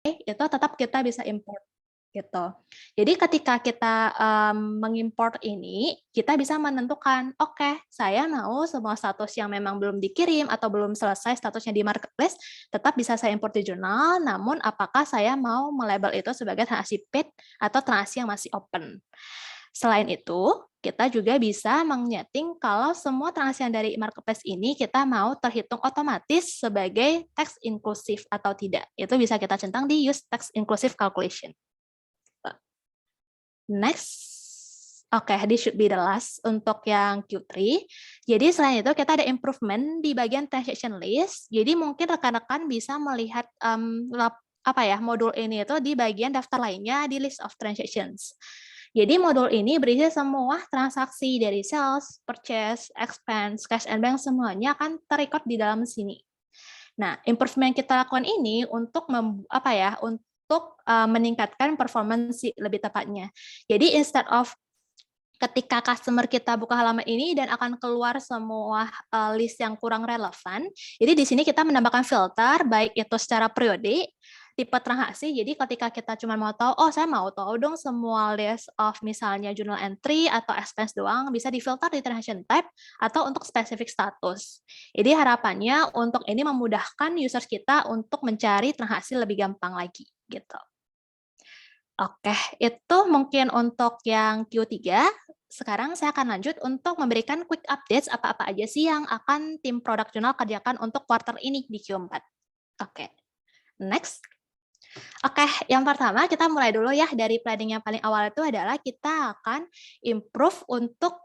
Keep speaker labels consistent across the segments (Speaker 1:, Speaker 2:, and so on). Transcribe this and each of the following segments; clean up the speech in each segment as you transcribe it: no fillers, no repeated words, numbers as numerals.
Speaker 1: itu tetap kita bisa import gitu. Jadi ketika kita mengimport ini, kita bisa menentukan, oke, saya mau semua status yang memang belum dikirim atau belum selesai statusnya di marketplace, tetap bisa saya import di jurnal, namun apakah saya mau melabel itu sebagai transaksi paid atau transaksi yang masih open. Selain itu, kita juga bisa menyeting kalau semua transaksi yang dari marketplace ini kita mau terhitung otomatis sebagai tax inclusive atau tidak. Itu bisa kita centang di use tax inclusive calculation. Next, oke, this should be the last untuk yang Q3. Jadi selain itu kita ada improvement di bagian transaction list. Jadi mungkin rekan-rekan bisa melihat modul ini itu di bagian daftar lainnya di list of transactions. Jadi modul ini berisi semua transaksi dari sales, purchase, expense, cash and bank semuanya akan terrecord di dalam sini. Nah, improvement yang kita lakukan ini untuk meningkatkan performance lebih tepatnya. Jadi instead of ketika customer kita buka halaman ini dan akan keluar semua list yang kurang relevan, jadi di sini kita menambahkan filter, baik itu secara periode, tipe transaksi, jadi ketika kita cuma mau tahu, oh saya mau tahu dong semua list of misalnya journal entry atau expense doang, bisa difilter di transaction type atau untuk specific status. Jadi harapannya untuk ini memudahkan users kita untuk mencari transaksi lebih gampang lagi, gitu. Oke, itu mungkin untuk yang Q3. Sekarang saya akan lanjut untuk memberikan quick updates apa-apa aja sih yang akan tim product journal kerjakan untuk quarter ini di Q4. Oke, next. Oke, yang pertama kita mulai dulu ya dari planning yang paling awal itu adalah kita akan improve untuk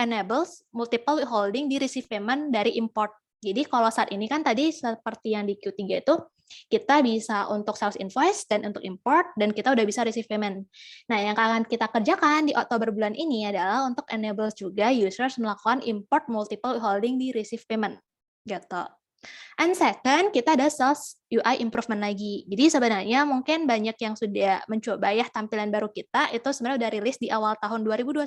Speaker 1: enables multiple withholding di receive payment dari import. Jadi kalau saat ini kan tadi seperti yang di Q3 itu kita bisa untuk sales invoice dan untuk import dan kita udah bisa receive payment. Nah, yang akan kita kerjakan di Oktober bulan ini adalah untuk enable juga users melakukan import multiple withholding di receive payment. Gitu. And second, kita ada sales UI improvement lagi. Jadi sebenarnya mungkin banyak yang sudah mencoba ya tampilan baru kita, itu sebenarnya udah rilis di awal tahun 2021,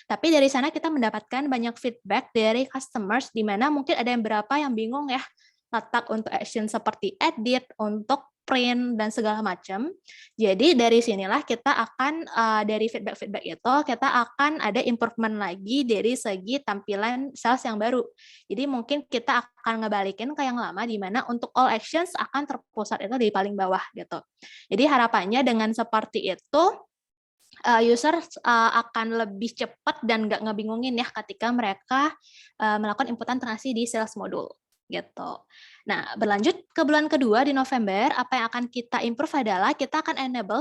Speaker 1: tapi dari sana kita mendapatkan banyak feedback dari customers, di mana mungkin ada yang berapa yang bingung ya, letak untuk action seperti edit, untuk print, dan segala macam. Jadi dari sinilah kita akan, dari feedback-feedback itu, kita akan ada improvement lagi dari segi tampilan sales yang baru. Jadi mungkin kita akan ngebalikin ke yang lama, di mana untuk all actions akan terpusat itu di paling bawah gitu. Jadi harapannya dengan seperti itu, user akan lebih cepat dan nggak ngebingungin ya ketika mereka melakukan inputan transaksi di sales modul gitu. Nah, berlanjut ke bulan kedua di November, apa yang akan kita improve adalah kita akan enable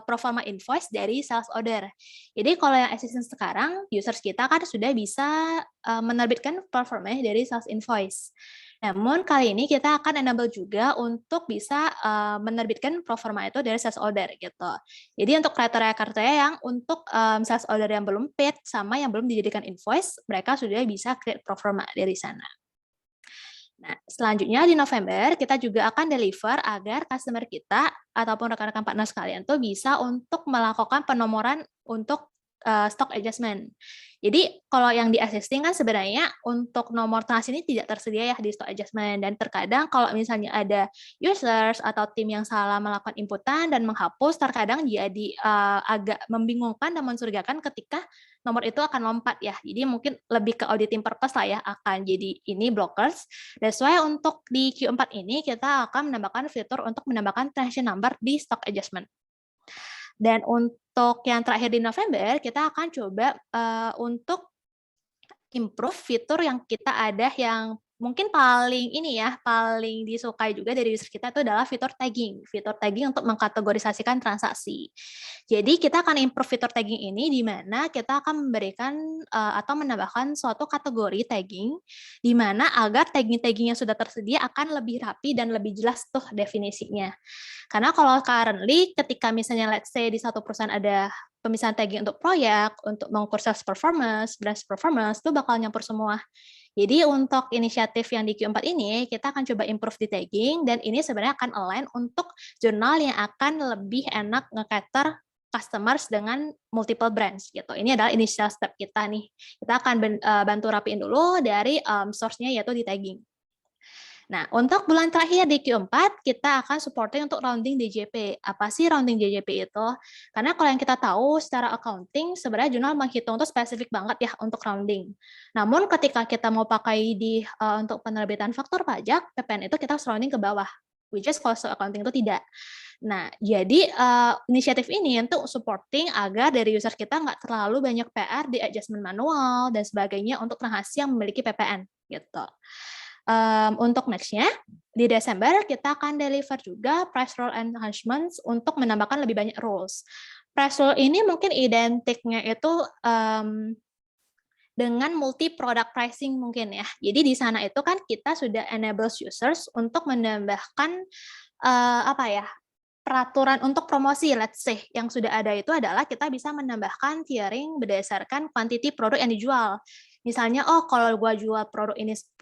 Speaker 1: proforma invoice dari sales order. Jadi kalau yang existing sekarang, users kita kan sudah bisa menerbitkan proforma dari sales invoice. Namun kali ini kita akan enable juga untuk bisa menerbitkan proforma itu dari sales order gitu. Jadi untuk kriteria-kriteria yang untuk sales order yang belum paid sama yang belum dijadikan invoice, mereka sudah bisa create proforma dari sana. Nah, selanjutnya di November kita juga akan deliver agar customer kita ataupun rekan-rekan partner sekalian tuh bisa untuk melakukan penomoran untuk stock adjustment. Jadi kalau yang di existing kan sebenarnya untuk nomor transaksi ini tidak tersedia ya di stock adjustment, dan terkadang kalau misalnya ada users atau tim yang salah melakukan inputan dan menghapus, terkadang jadi agak membingungkan dan mencurigakan ketika nomor itu akan lompat ya. Jadi mungkin lebih ke auditing purpose lah ya, akan jadi ini blockers. That's why untuk di Q4 ini kita akan menambahkan fitur untuk menambahkan transaction number di stock adjustment. Dan untuk yang terakhir di November, kita akan coba untuk improve fitur yang kita ada yang mungkin paling ini ya, paling disukai juga dari user kita itu adalah fitur tagging. Fitur tagging untuk mengkategorisasikan transaksi. Jadi kita akan improve fitur tagging ini di mana kita akan memberikan atau menambahkan suatu kategori tagging di mana agar tagging-tagging yang sudah tersedia akan lebih rapi dan lebih jelas tuh definisinya. Karena kalau currently ketika misalnya let's say di satu perusahaan ada pemisahan tagging untuk proyek, untuk mengukur sales performance, branch performance, itu bakal nyampur semua. Jadi untuk inisiatif yang di Q4 ini, kita akan coba improve di tagging, dan ini sebenarnya akan align untuk jurnal yang akan lebih enak nge-cater customers dengan multiple brands gitu. Ini adalah initial step kita nih. Kita akan bantu rapiin dulu dari source-nya yaitu di tagging. Nah, untuk bulan terakhir di Q4, kita akan supporting untuk rounding DJP. Apa sih rounding DJP itu? Karena kalau yang kita tahu secara accounting, sebenarnya jurnal menghitung itu spesifik banget ya untuk rounding. Namun ketika kita mau pakai untuk penerbitan faktur pajak, PPN itu kita harus rounding ke bawah. Which is kalau accounting itu tidak. Nah, jadi inisiatif ini untuk supporting agar dari user kita nggak terlalu banyak PR di adjustment manual dan sebagainya untuk transaksi yang memiliki PPN gitu. Untuk next-nya, di Desember kita akan deliver juga price rule enhancements untuk menambahkan lebih banyak rules. Price rule ini mungkin identiknya itu dengan multi product pricing mungkin ya. Jadi di sana itu kan kita sudah enable users untuk menambahkan apa ya, peraturan untuk promosi, let's say, yang sudah ada itu adalah kita bisa menambahkan tiering berdasarkan quantity produk yang dijual. Misalnya, oh kalau gua jual produk ini 10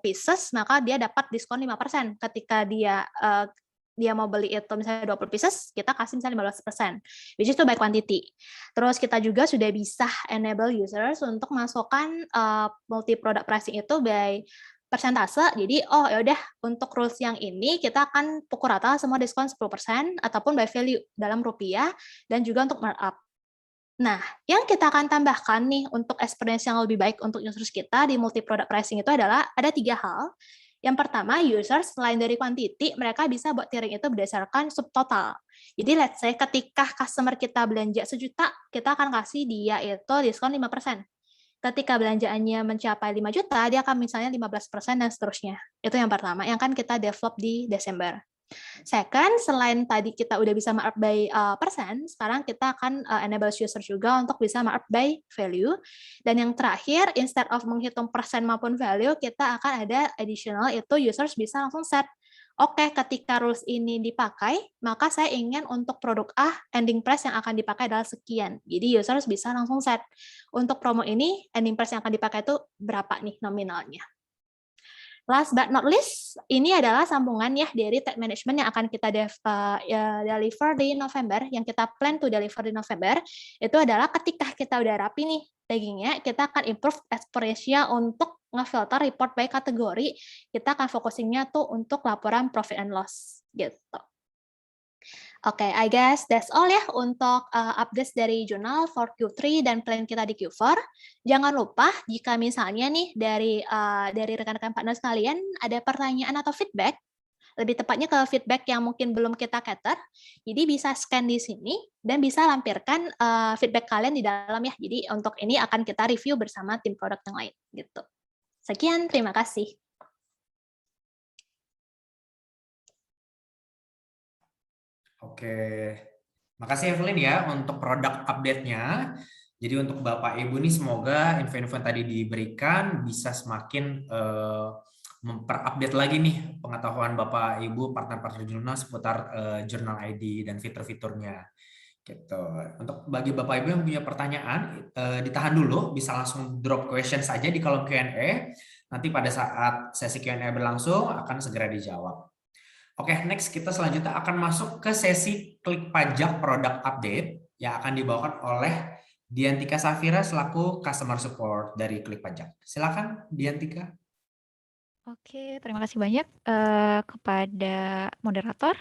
Speaker 1: pieces, maka dia dapat diskon 5%. Ketika dia mau beli itu misalnya 20 pieces, kita kasih misalnya 15%, which is itu by quantity. Terus kita juga sudah bisa enable users untuk masukkan multi product pricing itu by persentase. Jadi, oh ya udah untuk rules yang ini kita akan pukul rata semua diskon 10% ataupun by value dalam rupiah dan juga untuk markup. Nah, yang kita akan tambahkan nih untuk experience yang lebih baik untuk users kita di multi product pricing itu adalah ada 3 hal. Yang pertama, users selain dari quantity, mereka bisa buat tiering itu berdasarkan subtotal. Jadi let's say ketika customer kita belanja 1 juta, kita akan kasih dia itu diskon 5%. Ketika belanjaannya mencapai 5 juta, dia akan misalnya 15% dan seterusnya. Itu yang pertama, yang kan kita develop di Desember. Second, selain tadi kita udah bisa markup by persen, sekarang kita akan enable user juga untuk bisa markup by value. Dan yang terakhir, instead of menghitung persen maupun value, kita akan ada additional, itu users bisa langsung set. Oke, ketika rules ini dipakai, maka saya ingin untuk produk A, ending price yang akan dipakai adalah sekian. Jadi users bisa langsung set. Untuk promo ini, ending price yang akan dipakai itu berapa nih nominalnya. Last but not least, ini adalah sambungan ya dari tag management yang akan kita deliver di November, yang kita plan to deliver di November, itu adalah ketika kita udah rapi nih taggingnya, kita akan improve experience-nya untuk ngefilter report by kategori, kita akan focusingnya tuh untuk laporan profit and loss, gitu. Oke, I guess that's all ya untuk updates dari jurnal for Q3 dan plan kita di Q4. Jangan lupa jika misalnya nih dari rekan-rekan partner sekalian ada pertanyaan atau feedback, lebih tepatnya ke feedback yang mungkin belum kita cater, jadi bisa scan di sini dan bisa lampirkan feedback kalian di dalam ya. Jadi untuk ini akan kita review bersama tim produk yang lain gitu. Sekian, terima kasih.
Speaker 2: Oke, makasih Evelyn ya untuk produk update-nya. Jadi untuk Bapak Ibu nih semoga info-info yang tadi diberikan bisa semakin memperupdate lagi nih pengetahuan Bapak Ibu partner-partner jurnal seputar jurnal ID dan fitur-fiturnya. Gitu. Untuk bagi Bapak Ibu yang punya pertanyaan, ditahan dulu, bisa langsung drop question saja di kolom Q&A. Nanti pada saat sesi Q&A berlangsung akan segera dijawab. Oke, next kita selanjutnya akan masuk ke sesi klik pajak produk update yang akan dibawakan oleh Diantika Safira selaku customer support dari Klik Pajak. Silakan Diantika.
Speaker 3: Oke, terima kasih banyak kepada moderator.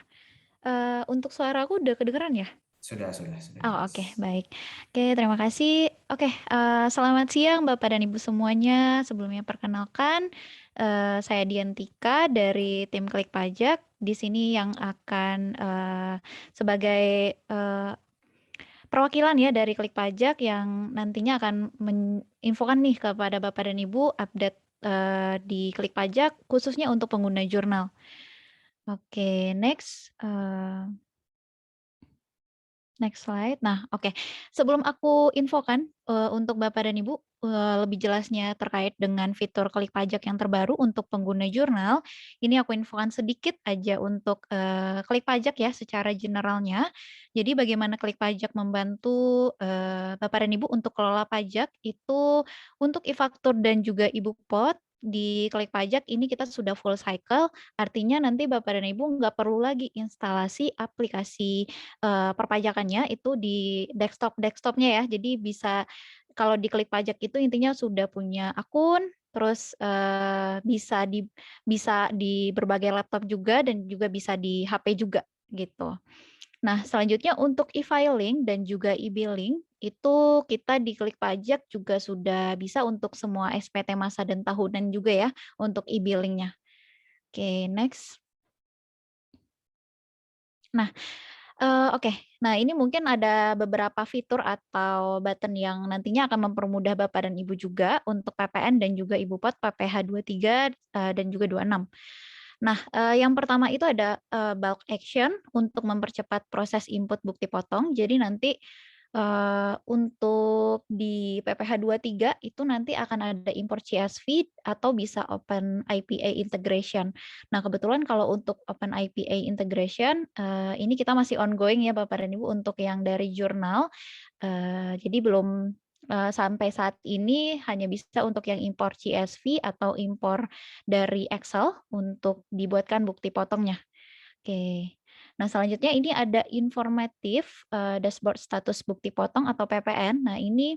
Speaker 3: Untuk suara aku udah kedengeran ya?
Speaker 2: Sudah.
Speaker 3: Oh, oke, baik. Oke, terima kasih. Oke, selamat siang Bapak dan Ibu semuanya. Sebelumnya perkenalkan, saya Diantika dari tim Klik Pajak. Di sini yang akan sebagai perwakilan ya dari Klik Pajak yang nantinya akan menginfokan nih kepada Bapak dan Ibu update di Klik Pajak khususnya untuk pengguna jurnal. Oke, next. Next slide. Nah, oke. Sebelum aku infokan untuk Bapak dan Ibu lebih jelasnya terkait dengan fitur Klik Pajak yang terbaru untuk pengguna jurnal, ini aku infokan sedikit aja untuk Klik Pajak ya secara generalnya. Jadi bagaimana Klik Pajak membantu Bapak dan Ibu untuk kelola pajak itu untuk e-faktur dan juga e-Bookpot di Klik Pajak ini kita sudah full cycle, artinya nanti Bapak dan Ibu nggak perlu lagi instalasi aplikasi perpajakannya itu di desktopnya ya. Jadi bisa kalau di Klik Pajak itu intinya sudah punya akun, terus bisa di berbagai laptop juga dan juga bisa di HP juga gitu. Nah, selanjutnya untuk e-filing dan juga e-billing itu kita di Klik Pajak juga sudah bisa untuk semua SPT masa dan tahunan juga ya untuk e-billingnya. Oke, next. Nah, oke. Nah, ini mungkin ada beberapa fitur atau button yang nantinya akan mempermudah Bapak dan Ibu juga untuk PPN dan juga Ibu Pot PPh 23 dan juga 26. Nah, yang pertama itu ada bulk action untuk mempercepat proses input bukti potong. Jadi nanti untuk di PPh 23 itu nanti akan ada import CSV atau bisa Open IPA integration. Nah, kebetulan kalau untuk Open IPA integration ini kita masih ongoing ya Bapak dan Ibu untuk yang dari jurnal. Jadi belum sampai saat ini hanya bisa untuk yang import CSV atau impor dari Excel untuk dibuatkan bukti potongnya. Oke. Nah, selanjutnya ini ada informatif dashboard status bukti potong atau PPN. Nah, ini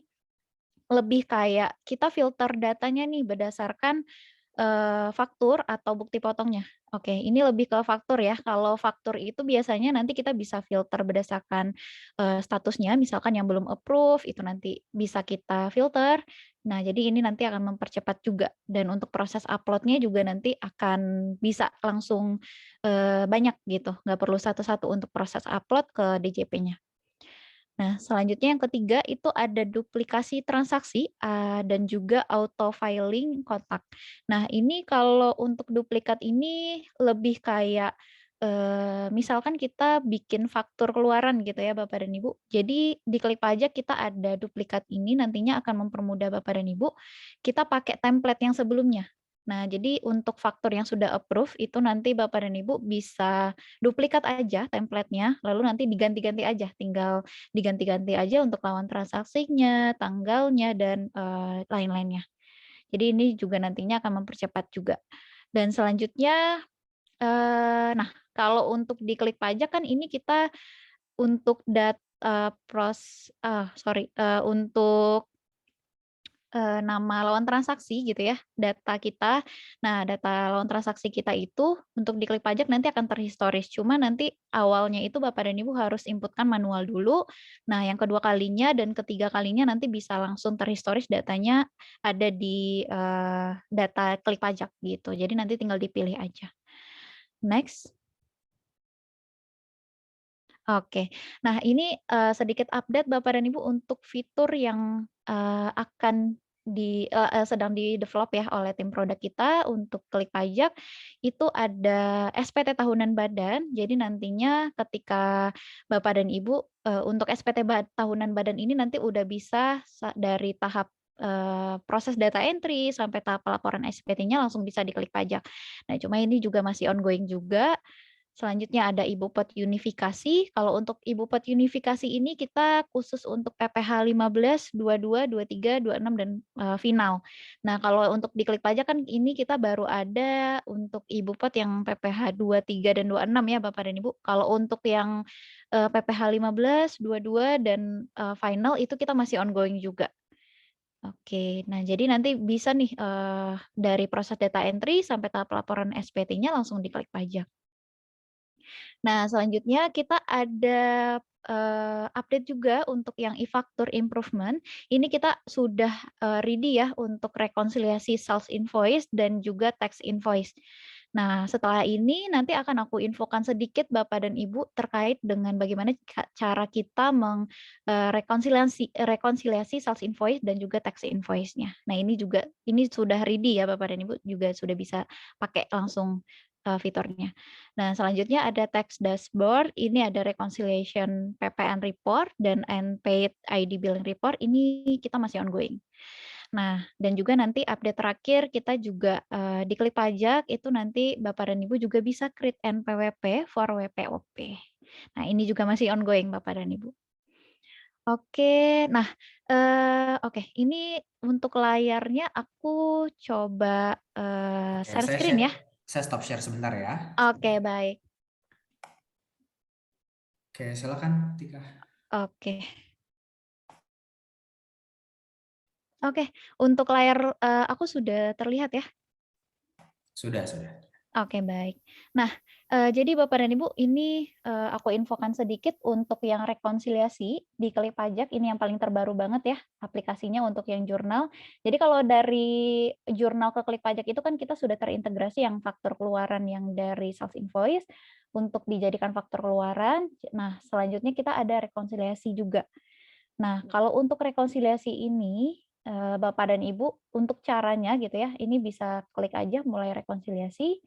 Speaker 3: lebih kayak kita filter datanya nih berdasarkan faktur atau bukti potongnya. Oke, ini lebih ke faktur ya. Kalau faktur itu biasanya nanti kita bisa filter berdasarkan statusnya, misalkan yang belum approve itu nanti bisa kita filter. Nah, jadi ini nanti akan mempercepat juga dan untuk proses upload-nya juga nanti akan bisa langsung banyak gitu, nggak perlu satu-satu untuk proses upload ke DJP-nya. Nah, selanjutnya yang ketiga itu ada duplikasi transaksi dan juga auto filing kontak. Nah, ini kalau untuk duplikat ini lebih kayak misalkan kita bikin faktur keluaran gitu ya Bapak dan Ibu. Jadi di Klik Pajak kita ada duplikat ini nantinya akan mempermudah Bapak dan Ibu kita pakai template yang sebelumnya. Nah, jadi untuk faktur yang sudah approve itu nanti Bapak dan Ibu bisa duplikat aja template-nya, lalu nanti diganti-ganti aja, tinggal diganti-ganti aja untuk lawan transaksinya, tanggalnya, dan lain-lainnya. Jadi ini juga nantinya akan mempercepat juga. Dan selanjutnya, nah kalau untuk di Klik Pajak kan ini kita untuk untuk nama lawan transaksi gitu ya, data kita. Nah, data lawan transaksi kita itu untuk di Klik Pajak nanti akan terhistoris, cuma nanti awalnya itu Bapak dan Ibu harus inputkan manual dulu. Nah, yang kedua kalinya dan ketiga kalinya nanti bisa langsung terhistoris datanya ada di data Klik Pajak gitu. Jadi nanti tinggal dipilih aja. Next. Oke. Nah, ini sedikit update Bapak dan Ibu untuk fitur yang sedang di-develop ya oleh tim produk kita untuk Klik Pajak. Itu ada SPT tahunan badan. Jadi nantinya ketika Bapak dan Ibu untuk SPT tahunan badan ini nanti udah bisa dari tahap proses data entry sampai tahap pelaporan SPT-nya langsung bisa di Klik Pajak. Nah, cuma ini juga masih ongoing juga. Selanjutnya ada Ibu Pot unifikasi. Kalau untuk Ibu Pot unifikasi ini kita khusus untuk PPh 15, 22, 23, 26 dan final. Nah, kalau untuk di Klik Pajak kan ini kita baru ada untuk Ibu Pot yang PPh 23 dan 26 ya Bapak dan Ibu. Kalau untuk yang PPh 15, 22 dan final itu kita masih ongoing juga. Oke, nah jadi nanti bisa nih dari proses data entry sampai tahap laporan SPT-nya langsung di Klik Pajak. Nah, selanjutnya kita ada update juga untuk yang e-faktur improvement. Ini kita sudah ready ya untuk rekonsiliasi sales invoice dan juga tax invoice. Nah, setelah ini nanti akan aku infokan sedikit Bapak dan Ibu terkait dengan bagaimana cara kita rekonsiliasi sales invoice dan juga tax invoice-nya. Nah, ini sudah ready ya Bapak dan Ibu juga sudah bisa pakai langsung fiturnya. Nah, selanjutnya ada tax dashboard, ini ada reconciliation PPN report dan unpaid ID billing report, ini kita masih ongoing. Nah, dan juga nanti update terakhir kita juga di Klik Pajak itu nanti Bapak dan Ibu juga bisa create NPWP for WPOP. Nah, ini juga masih ongoing Bapak dan Ibu. Oke, nah ini untuk layarnya aku coba
Speaker 2: Oke,
Speaker 3: share screen ya.
Speaker 2: Saya stop share sebentar ya.
Speaker 3: Oke, baik.
Speaker 2: Oke, silakan Tika.
Speaker 3: Oke. Oke, untuk layar aku sudah terlihat ya?
Speaker 2: Sudah, sudah.
Speaker 3: Oke, baik. Nah, jadi Bapak dan Ibu, ini aku infokan sedikit untuk yang rekonsiliasi di Klik Pajak, ini yang paling terbaru banget ya aplikasinya untuk yang jurnal. Jadi kalau dari jurnal ke Klik Pajak itu kan kita sudah terintegrasi yang faktur keluaran yang dari self invoice untuk dijadikan faktur keluaran. Nah, selanjutnya kita ada rekonsiliasi juga. Nah, kalau untuk rekonsiliasi ini, Bapak dan Ibu, untuk caranya gitu ya, ini bisa klik aja mulai rekonsiliasi,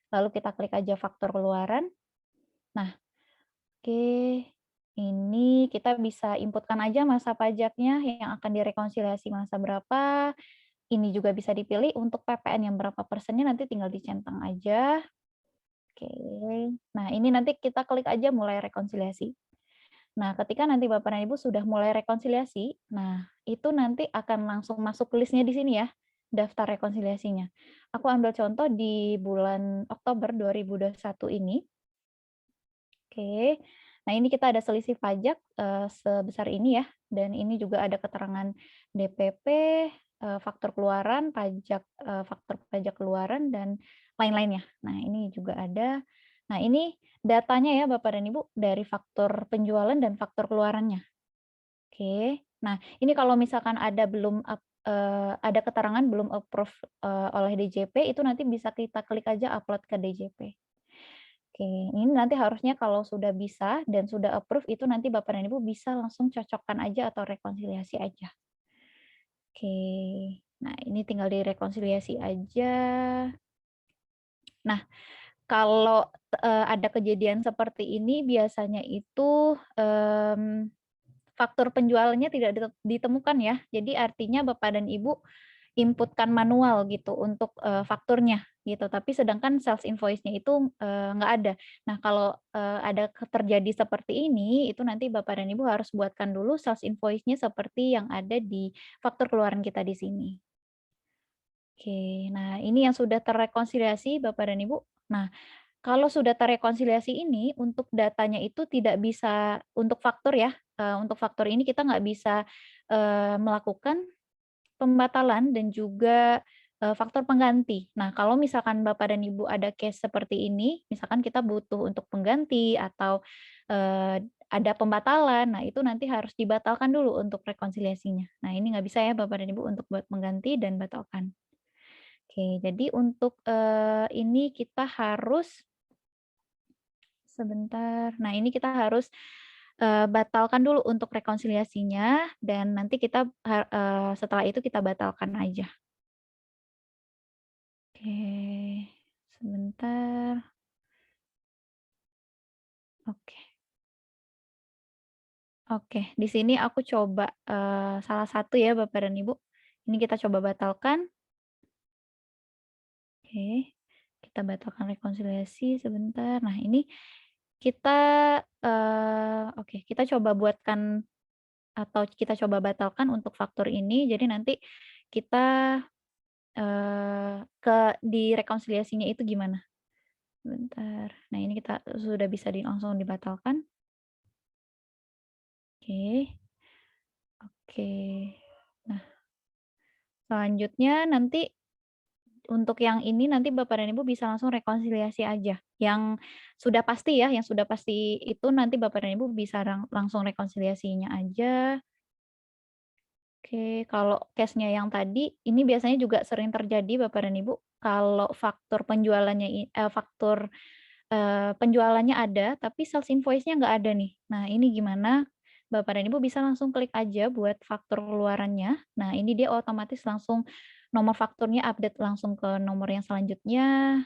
Speaker 3: lalu kita klik aja faktur keluaran. Nah, oke, ini kita bisa inputkan aja masa pajaknya yang akan direkonsiliasi masa berapa. Ini juga bisa dipilih untuk PPN yang berapa persennya nanti tinggal dicentang aja. Oke. Nah, ini nanti kita klik aja mulai rekonsiliasi. Nah, ketika nanti Bapak dan Ibu sudah mulai rekonsiliasi, nah itu nanti akan langsung masuk listnya di sini ya, daftar rekonsiliasinya. Aku ambil contoh di bulan Oktober 2021 ini. Oke. Nah, ini kita ada selisih pajak sebesar ini ya, dan ini juga ada keterangan DPP, faktur keluaran, faktur pajak keluaran dan lain-lainnya. Nah, ini juga ada. Nah, ini datanya ya Bapak dan Ibu dari faktur penjualan dan faktur keluarannya. Oke. Nah, ini kalau misalkan ada keterangan belum approve, oleh DJP, itu nanti bisa kita klik aja upload ke DJP. Oke, ini nanti harusnya kalau sudah bisa dan sudah approve, itu nanti Bapak dan Ibu bisa langsung cocokkan aja atau rekonsiliasi aja. Oke. Nah, ini tinggal direkonsiliasi aja. Nah, kalau, ada kejadian seperti ini biasanya itu, faktur penjualannya tidak ditemukan ya. Jadi artinya Bapak dan Ibu inputkan manual gitu untuk, fakturnya gitu, tapi sedangkan sales invoice-nya itu, nggak ada. Nah, kalau, ada terjadi seperti ini, itu nanti Bapak dan Ibu harus buatkan dulu sales invoice-nya seperti yang ada di faktur keluaran kita di sini. Oke, nah ini yang sudah terrekonsiliasi Bapak dan Ibu. Nah, kalau sudah terrekonsiliasi ini, untuk datanya itu tidak bisa untuk faktur ya, untuk faktur ini kita nggak bisa, melakukan pembatalan dan juga, faktor pengganti. Nah, kalau misalkan Bapak dan Ibu ada case seperti ini, misalkan kita butuh untuk pengganti atau, ada pembatalan, nah itu nanti harus dibatalkan dulu untuk rekonsiliasinya. Nah, ini nggak bisa ya Bapak dan Ibu untuk buat pengganti dan batalkan. Oke, jadi untuk, ini kita harus sebentar. Nah, ini kita harus, batalkan dulu untuk rekonsiliasinya dan nanti kita setelah itu kita batalkan aja. Oke, sebentar. Oke oke, di sini aku coba, salah satu ya Bapak dan Ibu. Ini kita coba batalkan. Oke, kita batalkan rekonsiliasi sebentar. Nah, ini kita, oke, kita coba buatkan atau kita coba batalkan untuk faktur ini. Jadi nanti kita, di rekonsiliasinya itu gimana? Sebentar. Nah, ini kita sudah bisa langsung dibatalkan. Oke oke. Nah, selanjutnya nanti untuk yang ini nanti Bapak dan Ibu bisa langsung rekonsiliasi aja. Yang sudah pasti ya, yang sudah pasti itu nanti Bapak dan Ibu bisa langsung rekonsiliasinya aja. Oke, kalau case-nya yang tadi, ini biasanya juga sering terjadi Bapak dan Ibu, kalau faktur, penjualannya ada, tapi sales invoice-nya nggak ada nih. Nah, ini gimana? Bapak dan Ibu bisa langsung klik aja buat faktur keluarannya. Nah, ini dia otomatis langsung nomor fakturnya update langsung ke nomor yang selanjutnya.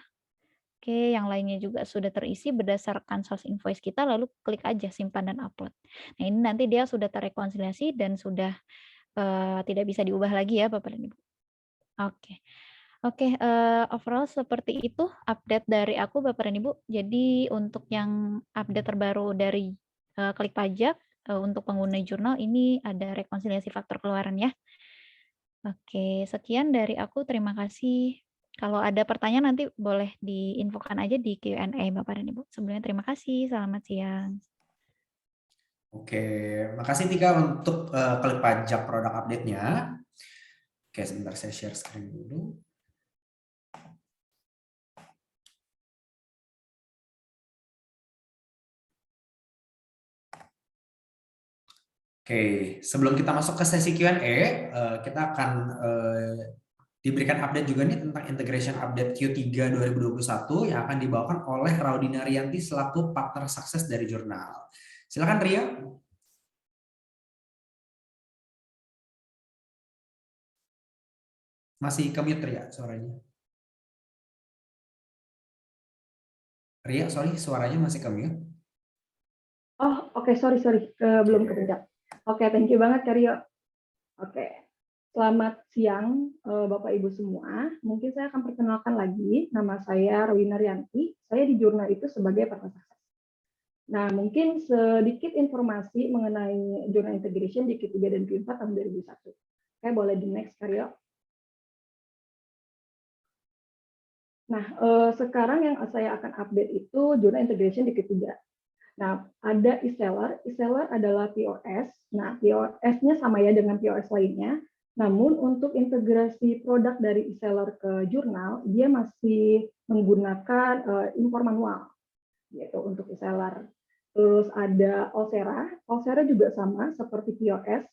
Speaker 3: Oke, yang lainnya juga sudah terisi berdasarkan sales invoice kita, lalu klik aja simpan dan upload. Nah, ini nanti dia sudah terrekonsiliasi dan sudah tidak bisa diubah lagi ya Bapak dan Ibu. Oke. Oke, overall seperti itu update dari aku Bapak dan Ibu. Jadi untuk yang update terbaru dari, Klik Pajak, untuk pengguna jurnal ini ada rekonsiliasi faktur keluaran ya. Oke, sekian dari aku, terima kasih. Kalau ada pertanyaan nanti boleh diinfokan aja di Q&A Bapak dan Ibu. Sebelumnya terima kasih, selamat siang.
Speaker 2: Oke, makasih Tika untuk klik pajak produk update-nya. Oke, sebentar saya share screen dulu. Oke, sebelum kita masuk ke sesi Q&A, kita akan diberikan update juga nih tentang integration update Q3 2021 yang akan dibawakan oleh Raudina Rianti selaku partner sukses dari jurnal. Silakan Ria. Masih ke-mute Ria suaranya. Ria, sorry, suaranya masih ke-mute.
Speaker 4: Oh, oke, sorry, belum kepencet. Oke, thank you banget, Kak Rio. Oke, selamat siang, Bapak Ibu semua. Mungkin saya akan perkenalkan lagi, nama saya Rowina Rianti. Saya di jurnal itu sebagai partner sukses. Nah, mungkin sedikit informasi mengenai jurnal integration di Q3 dan Q4 tahun 2001. Oke, boleh di next, Kak Rio. Nah, sekarang yang saya akan update itu jurnal integration di Q3. Nah, ada e-seller. E-seller adalah POS. Nah, POS-nya sama ya dengan POS lainnya. Namun untuk integrasi produk dari e-seller ke jurnal, dia masih menggunakan impor manual gitu untuk e-seller. Terus ada Olsera. Olsera juga sama seperti POS.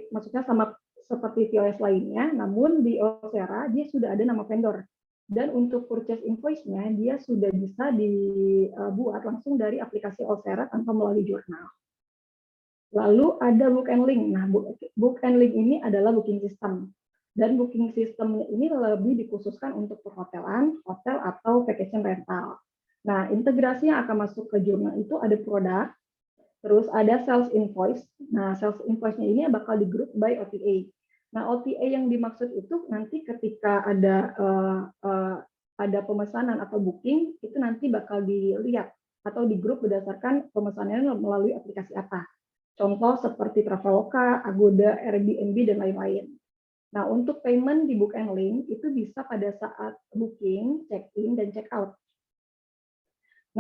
Speaker 4: Maksudnya sama seperti POS lainnya. Namun di Olsera dia sudah ada nama vendor. Dan untuk purchase invoice-nya, dia sudah bisa dibuat langsung dari aplikasi Olsera tanpa melalui jurnal. Lalu ada Book and Link. Nah, Book and Link ini adalah booking system. Dan booking system ini lebih dikhususkan untuk perhotelan, hotel, atau vacation rental. Nah, integrasi yang akan masuk ke jurnal itu ada produk, terus ada sales invoice. Nah, sales invoice-nya ini bakal di group by OTA. Nah, OTA yang dimaksud itu nanti ketika ada pemesanan atau booking, itu nanti bakal dilihat atau di grup berdasarkan pemesanannya melalui aplikasi apa. Contoh seperti Traveloka, Agoda, Airbnb, dan lain-lain. Nah, untuk payment di Book and Link itu bisa pada saat booking, check-in, dan check-out.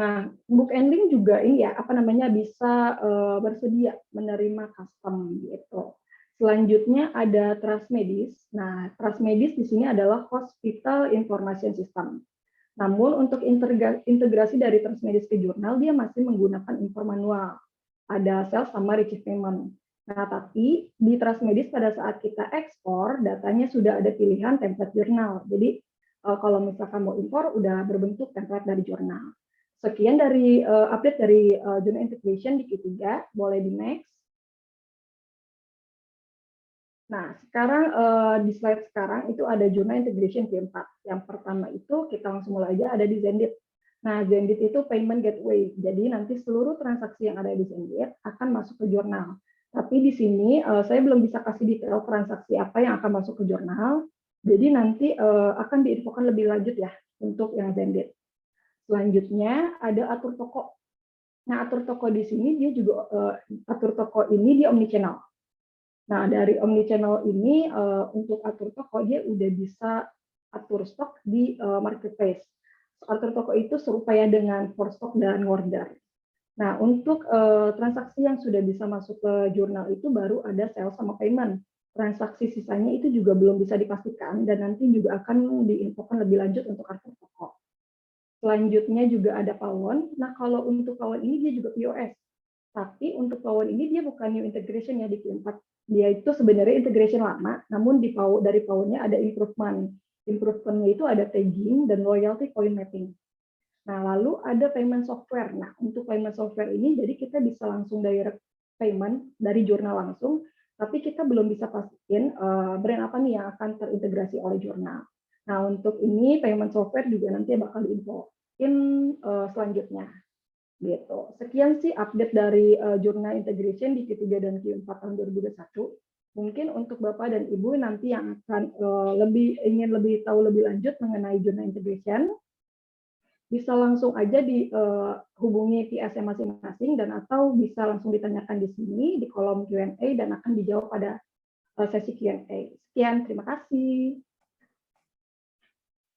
Speaker 4: Nah, Book and Link juga ini ya, bisa bersedia menerima custom gitu. Selanjutnya ada Trustmedis. Nah, Trustmedis di sini adalah Hospital Information System. Namun untuk integrasi dari Trustmedis ke jurnal, dia masih menggunakan impor manual. Ada sales sama receive payment. Nah, tapi di Trustmedis pada saat kita ekspor, datanya sudah ada pilihan template jurnal. Jadi kalau misalkan mau impor, udah berbentuk template dari jurnal. Sekian dari update dari jurnal integration di Q3. Boleh di next. Nah, sekarang di slide sekarang itu ada jurnal integration Q4. Yang pertama itu kita langsung mulai aja ada di Zendesk. Nah, Zendesk itu payment gateway. Jadi nanti seluruh transaksi yang ada di Zendesk akan masuk ke jurnal. Tapi di sini saya belum bisa kasih detail transaksi apa yang akan masuk ke jurnal. Jadi nanti akan diinfokan lebih lanjut ya untuk yang Zendesk. Selanjutnya ada atur toko. Nah, atur toko di sini dia juga atur toko ini dia omnichannel. Nah, dari omnichannel ini untuk atur toko dia udah bisa atur stok di marketplace. Atur toko itu serupa ya dengan for stock dan order. Nah, untuk transaksi yang sudah bisa masuk ke jurnal itu baru ada sales sama payment. Transaksi sisanya itu juga belum bisa dipastikan dan nanti juga akan diinfokan lebih lanjut untuk atur toko. Selanjutnya juga ada Pawon. Nah, kalau untuk Pawon ini dia juga POS. Tapi untuk Pawon ini dia bukan new integration ya di Q4. Dia itu sebenarnya integration lama, namun dari Pawonnya ada improvement. Improvementnya itu ada tagging dan loyalty point mapping. Nah, lalu ada payment software. Nah, untuk payment software ini jadi kita bisa langsung direct payment dari jurnal langsung, tapi kita belum bisa pastiin brand apa nih yang akan terintegrasi oleh jurnal. Nah, untuk ini payment software juga nanti bakal diinfoin selanjutnya. Gitu. Sekian sih update dari jurnal integration di Q3 dan Q4 tahun 2021. Mungkin untuk Bapak dan Ibu nanti yang akan ingin lebih tahu lebih lanjut mengenai jurnal integration, bisa langsung aja dihubungi PS masing-masing dan atau bisa langsung ditanyakan di sini di kolom Q&A dan akan dijawab pada sesi Q&A. Sekian, terima kasih.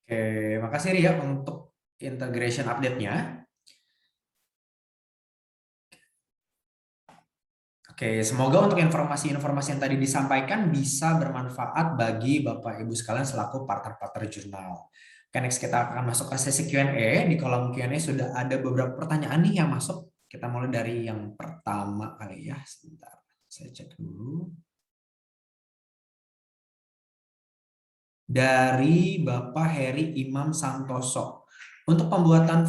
Speaker 2: Oke, makasih Ria untuk integration update-nya. Oke, semoga untuk informasi-informasi yang tadi disampaikan bisa bermanfaat bagi Bapak Ibu sekalian selaku partner-partner jurnal. Oke, next kita akan masuk ke sesi Q&A. Di kolom Q&A sudah ada beberapa pertanyaan nih yang masuk. Kita mulai dari yang pertama kali ya. Sebentar, saya cek dulu. Dari Bapak Heri Imam Santoso. Untuk pembuatan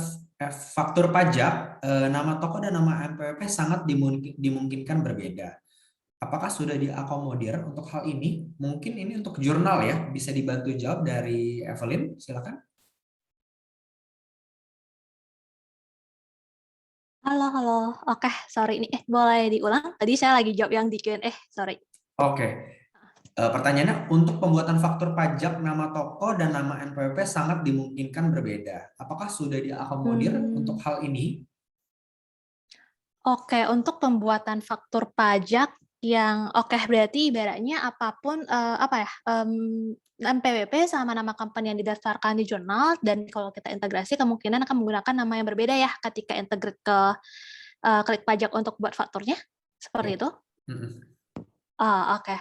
Speaker 2: faktur pajak, nama toko dan nama NPWP sangat dimungkinkan berbeda. Apakah sudah diakomodir untuk hal ini? Mungkin ini untuk jurnal ya, bisa dibantu jawab dari Evelyn, silakan.
Speaker 1: Halo. Oke, sorry ini. Boleh diulang? Tadi saya lagi jawab yang di Q&A. Sorry.
Speaker 2: Oke. Pertanyaannya, untuk pembuatan faktur pajak nama toko dan nama NPWP sangat dimungkinkan berbeda. Apakah sudah diakomodir untuk hal ini?
Speaker 1: Oke, untuk pembuatan faktur pajak yang berarti ibaratnya apapun NPWP sama nama company yang didaftarkan di jurnal, dan kalau kita integrasi kemungkinan akan menggunakan nama yang berbeda ya ketika integrate ke klik pajak untuk buat fakturnya, seperti itu. Oke.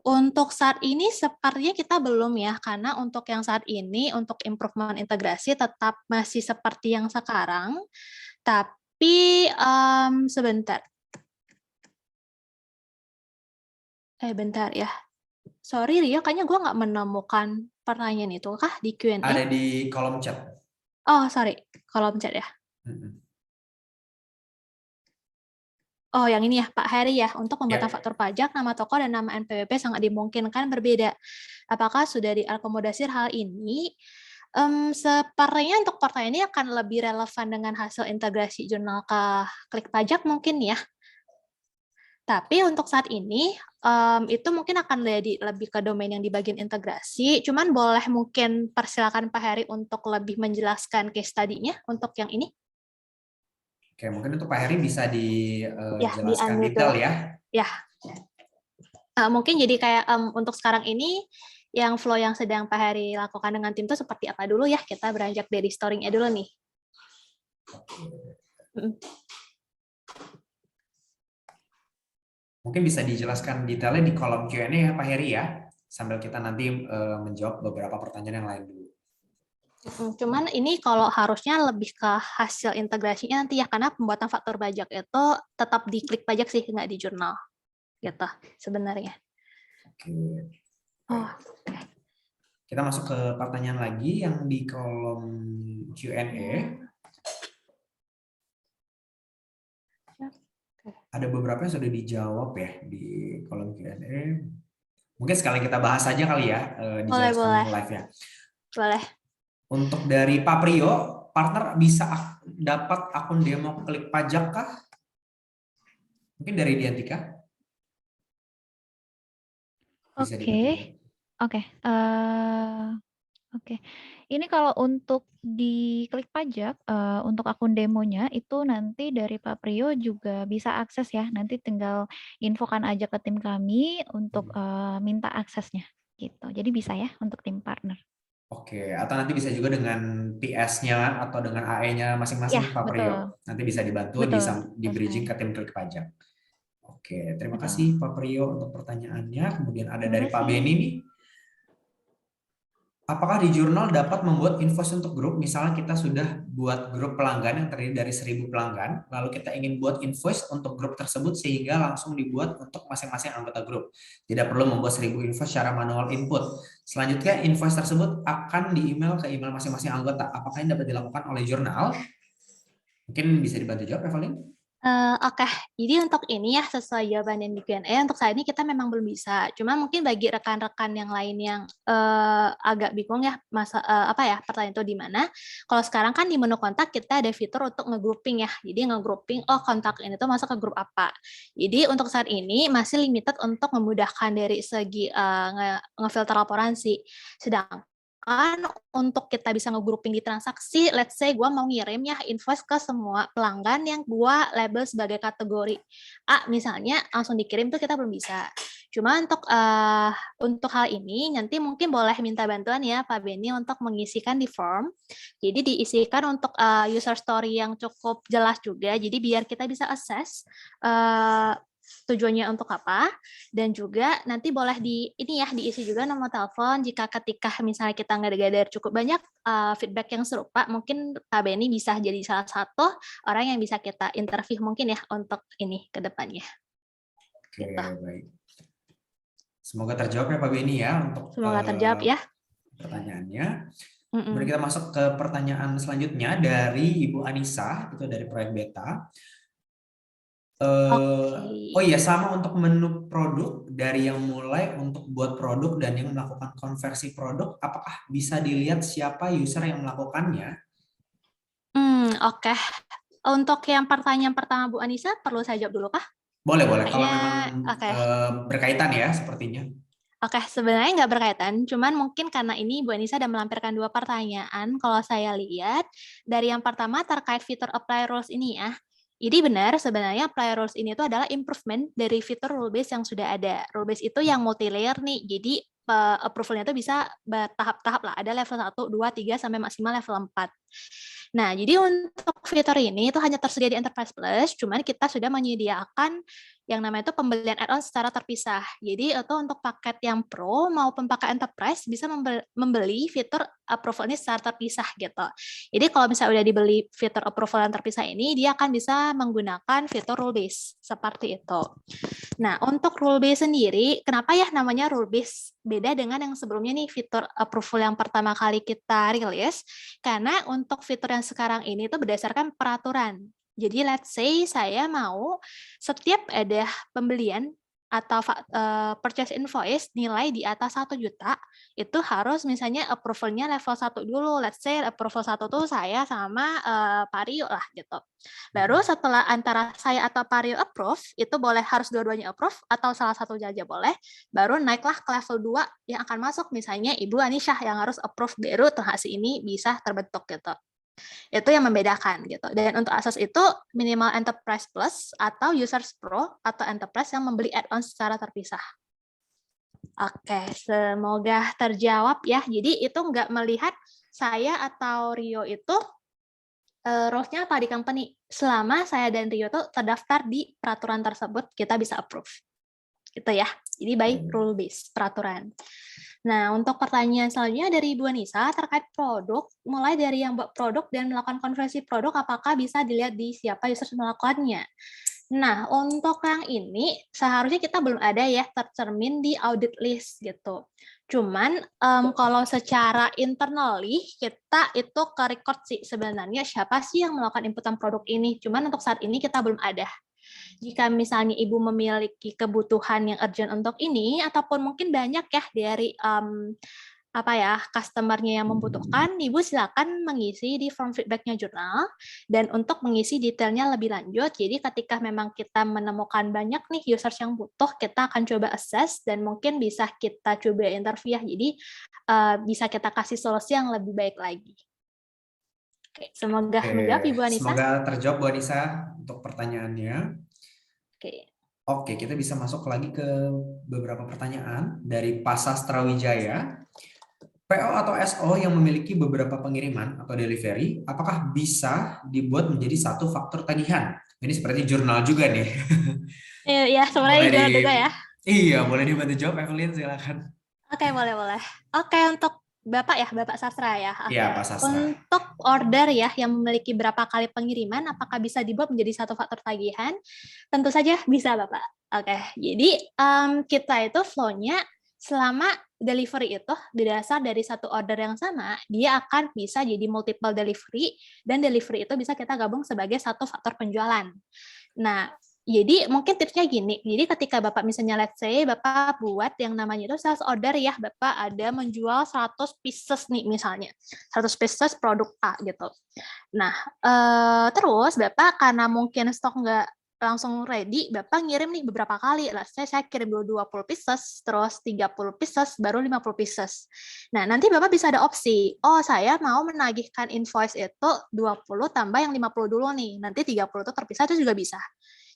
Speaker 1: Untuk saat ini sepertinya kita belum ya, karena untuk yang saat ini untuk improvement integrasi tetap masih seperti yang sekarang, tapi sebentar. Bentar ya. Sorry Rio, kayaknya gue nggak menemukan pertanyaan itu kah di Q&A?
Speaker 2: Ada di kolom chat.
Speaker 1: Oh, sorry. Kolom chat ya. Oh, yang ini ya, Pak Heri ya. Untuk pembuatan faktur pajak, nama toko dan nama NPWP sangat dimungkinkan berbeda. Apakah sudah diakomodasi hal ini? Sepertinya untuk pertanyaan ini akan lebih relevan dengan hasil integrasi jurnal ke klik pajak mungkin ya. Tapi untuk saat ini, itu mungkin akan lebih ke domain yang di bagian integrasi. Cuman boleh mungkin persilakan Pak Heri untuk lebih menjelaskan case study-nya untuk yang ini.
Speaker 2: Oke, mungkin untuk Pak Heri bisa dijelaskan
Speaker 1: di
Speaker 2: detail ya.
Speaker 1: Ya. Mungkin jadi kayak untuk sekarang ini, yang flow yang sedang Pak Heri lakukan dengan tim itu seperti apa dulu ya? Kita beranjak dari story-nya dulu nih.
Speaker 2: Mungkin bisa dijelaskan detailnya di kolom Q&A ya Pak Heri ya, sambil kita nanti menjawab beberapa pertanyaan yang lain dulu.
Speaker 1: Cuman ini kalau harusnya lebih ke hasil integrasinya nanti ya, karena pembuatan faktur pajak itu tetap di klik pajak sih, nggak di jurnal. Gitu sebenarnya.
Speaker 2: Oke. Kita masuk ke pertanyaan lagi yang di kolom Q&A. Ada beberapa yang sudah dijawab ya di kolom Q&A. Mungkin sekali kita bahas saja kali ya, dijelaskan live-nya.
Speaker 1: Boleh.
Speaker 2: Untuk dari Pak Priyo, partner bisa dapat akun demo klik pajak kah? Mungkin dari Diantika.
Speaker 3: Oke. Ini kalau untuk di klik pajak, untuk akun demonya itu nanti dari Pak Priyo juga bisa akses ya. Nanti tinggal infokan aja ke tim kami untuk minta aksesnya gitu. Jadi bisa ya untuk tim partner.
Speaker 2: Oke, atau nanti bisa juga dengan PS-nya atau dengan AE-nya masing-masing Pak Priyo. Nanti bisa dibantu di bridging ke tim klik pajak. Oke, terima kasih Pak Priyo untuk pertanyaannya. Kemudian ada dari Pak Beni nih. Apakah di jurnal dapat membuat invoice untuk grup? Misalnya kita sudah buat grup pelanggan yang terdiri dari 1000 pelanggan, lalu kita ingin buat invoice untuk grup tersebut sehingga langsung dibuat untuk masing-masing anggota grup. Tidak perlu membuat 1000 invoice secara manual input. Selanjutnya invoice tersebut akan di-email ke email masing-masing anggota. Apakah ini dapat dilakukan oleh jurnal? Mungkin bisa dibantu jawab, Evelyn?
Speaker 1: Oke, jadi untuk ini ya sesuai jawaban yang di Q&A, untuk saat ini kita memang belum bisa. Cuma mungkin bagi rekan-rekan yang lain yang agak bingung ya pertanyaan itu di mana. Kalau sekarang kan di menu kontak kita ada fitur untuk nge-grouping ya. Jadi nge-grouping kontak ini tuh masuk ke grup apa. Jadi untuk saat ini masih limited untuk memudahkan dari segi ngefilter laporan sih. Sedangkan untuk kita bisa nge-grouping di transaksi, let's say gue mau ngirim ya invoice ke semua pelanggan yang gue label sebagai kategori A misalnya, langsung dikirim tuh kita belum bisa. Cuma untuk hal ini nanti mungkin boleh minta bantuan ya Pak Beni untuk mengisikan di form. Jadi diisikan untuk user story yang cukup jelas juga. Jadi biar kita bisa assess tujuannya untuk apa, dan juga nanti boleh diisi juga nomor telepon jika ketika misalnya kita nggak ada cukup banyak feedback yang serupa, mungkin Pak Benny bisa jadi salah satu orang yang bisa kita interview mungkin ya untuk ini ke depannya.
Speaker 2: Oke, baik. Semoga terjawab ya Pak Benny ya untuk
Speaker 1: Semoga terjawab ya
Speaker 2: pertanyaannya. Kemudian kita masuk ke pertanyaan selanjutnya dari Ibu Anissa, itu dari Proyek Beta. Oh iya, sama untuk menu produk, dari yang mulai untuk buat produk dan yang melakukan konversi produk, apakah bisa dilihat siapa user yang melakukannya?
Speaker 1: Oke. Untuk yang pertanyaan pertama Bu Anissa, perlu saya jawab dulu kah?
Speaker 2: Boleh. Kalau memang berkaitan ya sepertinya.
Speaker 1: Oke, sebenarnya nggak berkaitan, cuman mungkin karena ini Bu Anissa sudah melampirkan 2 pertanyaan, kalau saya lihat, dari yang pertama terkait fitur apply rules ini ya. Jadi benar, sebenarnya apply rules ini itu adalah improvement dari fitur rule base yang sudah ada. Rule base itu yang multi-layer nih, jadi approval-nya itu bisa bertahap-tahap lah, ada level 1, 2, 3, sampai maksimal level 4. Nah, jadi untuk fitur ini itu hanya tersedia di Enterprise Plus, cuman kita sudah menyediakan yang namanya itu pembelian add-on secara terpisah. Jadi itu untuk paket yang Pro maupun paket Enterprise bisa membeli fitur approval ini secara terpisah gitu. Jadi kalau misalnya udah dibeli fitur approval yang terpisah ini, dia akan bisa menggunakan fitur rule base seperti itu. Nah, untuk rule base sendiri, kenapa ya namanya rule base? Beda dengan yang sebelumnya nih, fitur approval yang pertama kali kita rilis, karena untuk fitur yang sekarang ini itu berdasarkan peraturan. Jadi let's say saya mau setiap ada pembelian atau purchase invoice nilai di atas 1 juta, itu harus misalnya approval-nya level 1 dulu. Let's say approval 1 tuh saya sama Pak Rio lah gitu. Baru setelah antara saya atau Pak Rio approve, itu boleh harus dua-duanya approve atau salah satu aja boleh, baru naiklah ke level 2 yang akan masuk misalnya Ibu Anisyah yang harus approve, baru transaksi ini bisa terbentuk gitu. Itu yang membedakan gitu. Dan untuk akses itu minimal Enterprise Plus atau Users Pro atau Enterprise yang membeli add-on secara terpisah. Oke, semoga terjawab ya. Jadi itu nggak melihat saya atau Rio itu roles-nya apa di company. Selama saya dan Rio tuh terdaftar di peraturan tersebut, kita bisa approve. Gitu ya. Jadi by rule base, peraturan. Nah, untuk pertanyaan selanjutnya dari Ibu Anissa terkait produk, mulai dari yang buat produk dan melakukan konversi produk, apakah bisa dilihat di siapa user melakukannya? Nah, untuk yang ini seharusnya kita belum ada ya tercermin di audit list gitu. Cuman kalau secara internally kita itu ke record sih sebenarnya siapa sih yang melakukan inputan produk ini. Cuman untuk saat ini kita belum ada. Jika misalnya Ibu memiliki kebutuhan yang urgent untuk ini, ataupun mungkin banyak ya dari customer-nya yang membutuhkan, Ibu silakan mengisi di form feedback-nya jurnal, dan untuk mengisi detailnya lebih lanjut, jadi ketika memang kita menemukan banyak nih users yang butuh, kita akan coba assess, dan mungkin bisa kita coba interview ya, jadi bisa kita kasih solusi yang lebih baik lagi. Oke, semoga menjawab Ibu Anissa.
Speaker 2: Semoga terjawab Bu Anissa untuk pertanyaannya. Oke, kita bisa masuk lagi ke beberapa pertanyaan dari Pak Sastra Wijaya. PO atau SO yang memiliki beberapa pengiriman atau delivery, apakah bisa dibuat menjadi satu faktur tagihan? Ini seperti jurnal juga nih.
Speaker 1: Iya, sebenarnya jurnal juga ya.
Speaker 2: Iya, boleh dibantu jawab, Evelyn, silakan.
Speaker 1: Oke, boleh. Oke, untuk Bapak ya, Bapak Sastra ya.
Speaker 2: Iya, Pak Sastra.
Speaker 1: Untuk order ya yang memiliki berapa kali pengiriman, apakah bisa dibuat menjadi satu faktor tagihan? Tentu saja bisa, Bapak. Oke, jadi kita itu flow-nya selama delivery itu berdasar dari satu order yang sama, dia akan bisa jadi multiple delivery, dan delivery itu bisa kita gabung sebagai satu faktor penjualan. Nah, jadi mungkin tipsnya gini, jadi ketika Bapak misalnya let's say Bapak buat yang namanya itu sales order ya, Bapak ada menjual 100 pieces nih misalnya, 100 pieces produk A gitu. Nah, terus Bapak karena mungkin stok nggak langsung ready, Bapak ngirim nih beberapa kali, let's say saya kirim dulu 20 pieces, terus 30 pieces, baru 50 pieces. Nah, nanti Bapak bisa ada opsi, oh saya mau menagihkan invoice itu 20 tambah yang 50 dulu nih, nanti 30 itu terpisah, itu juga bisa.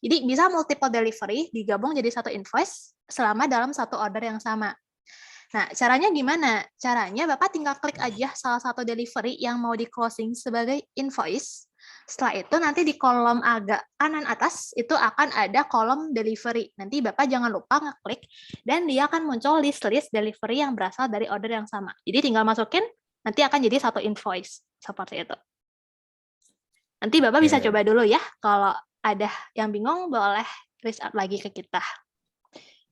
Speaker 1: Jadi bisa multiple delivery digabung jadi satu invoice selama dalam satu order yang sama. Nah, caranya gimana? Caranya Bapak tinggal klik aja salah satu delivery yang mau di closing sebagai invoice. Setelah itu nanti di kolom agak kanan atas itu akan ada kolom delivery. Nanti Bapak jangan lupa ngeklik dan dia akan muncul list-list delivery yang berasal dari order yang sama. Jadi tinggal masukin, nanti akan jadi satu invoice. Seperti itu. Nanti Bapak bisa coba dulu ya. Kalau ada yang bingung boleh reach out lagi ke kita.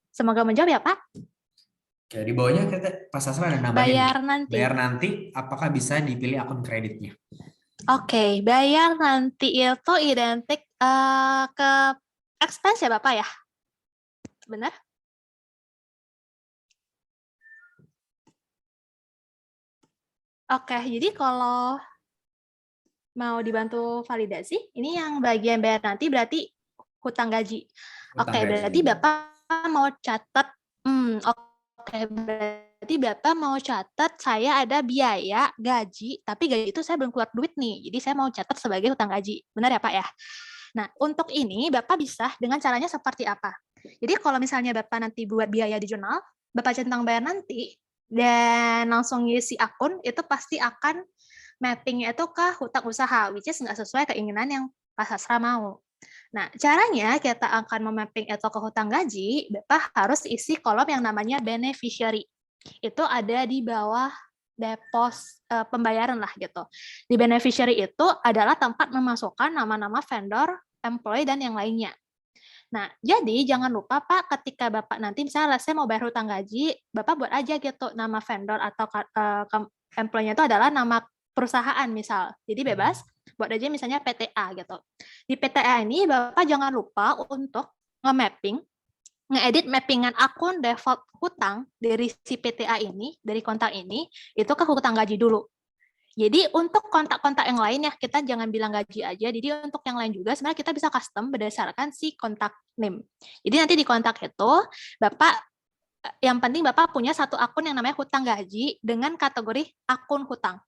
Speaker 1: Semoga menjawab ya Pak.
Speaker 2: Oke, di bawahnya Pak Sasra ada nambahin.
Speaker 1: Bayar nanti.
Speaker 2: Bayar nanti, apakah bisa dipilih akun kreditnya?
Speaker 1: Oke, bayar nanti itu identik ke expense ya Bapak ya? Benar? Oke, jadi kalau mau dibantu validasi, ini yang bagian bayar nanti berarti hutang gaji. Oke, berarti Bapak mau catat, oke, berarti Bapak mau catat saya ada biaya gaji, tapi gaji itu saya belum keluar duit nih, jadi saya mau catat sebagai hutang gaji. Benar ya Pak ya? Nah, untuk ini Bapak bisa dengan caranya seperti apa? Jadi kalau misalnya Bapak nanti buat biaya di jurnal, Bapak centang bayar nanti, dan langsung ngisi akun, itu pasti akan mapping-nya itu ke hutang usaha, which is nggak sesuai keinginan yang Pak Sasra mau. Nah, caranya kita akan memapping itu ke hutang gaji, Bapak harus isi kolom yang namanya beneficiary. Itu ada di bawah depos pembayaran lah gitu. Di beneficiary itu adalah tempat memasukkan nama-nama vendor, employee, dan yang lainnya. Nah, jadi jangan lupa Pak, ketika Bapak nanti misalnya saya mau bayar hutang gaji, Bapak buat aja gitu nama vendor atau employee-nya itu adalah nama perusahaan misal. Jadi bebas, buat aja misalnya PTA gitu. Di PTA ini Bapak jangan lupa untuk nge-mapping, nge-edit mappingan akun default hutang dari si PTA ini, dari kontak ini, itu ke hutang gaji dulu. Jadi untuk kontak-kontak yang lain ya, kita jangan bilang gaji aja. Jadi untuk yang lain juga sebenarnya kita bisa custom berdasarkan si kontak name. Jadi nanti di kontak itu, Bapak, yang penting Bapak punya satu akun yang namanya hutang gaji dengan kategori akun hutang.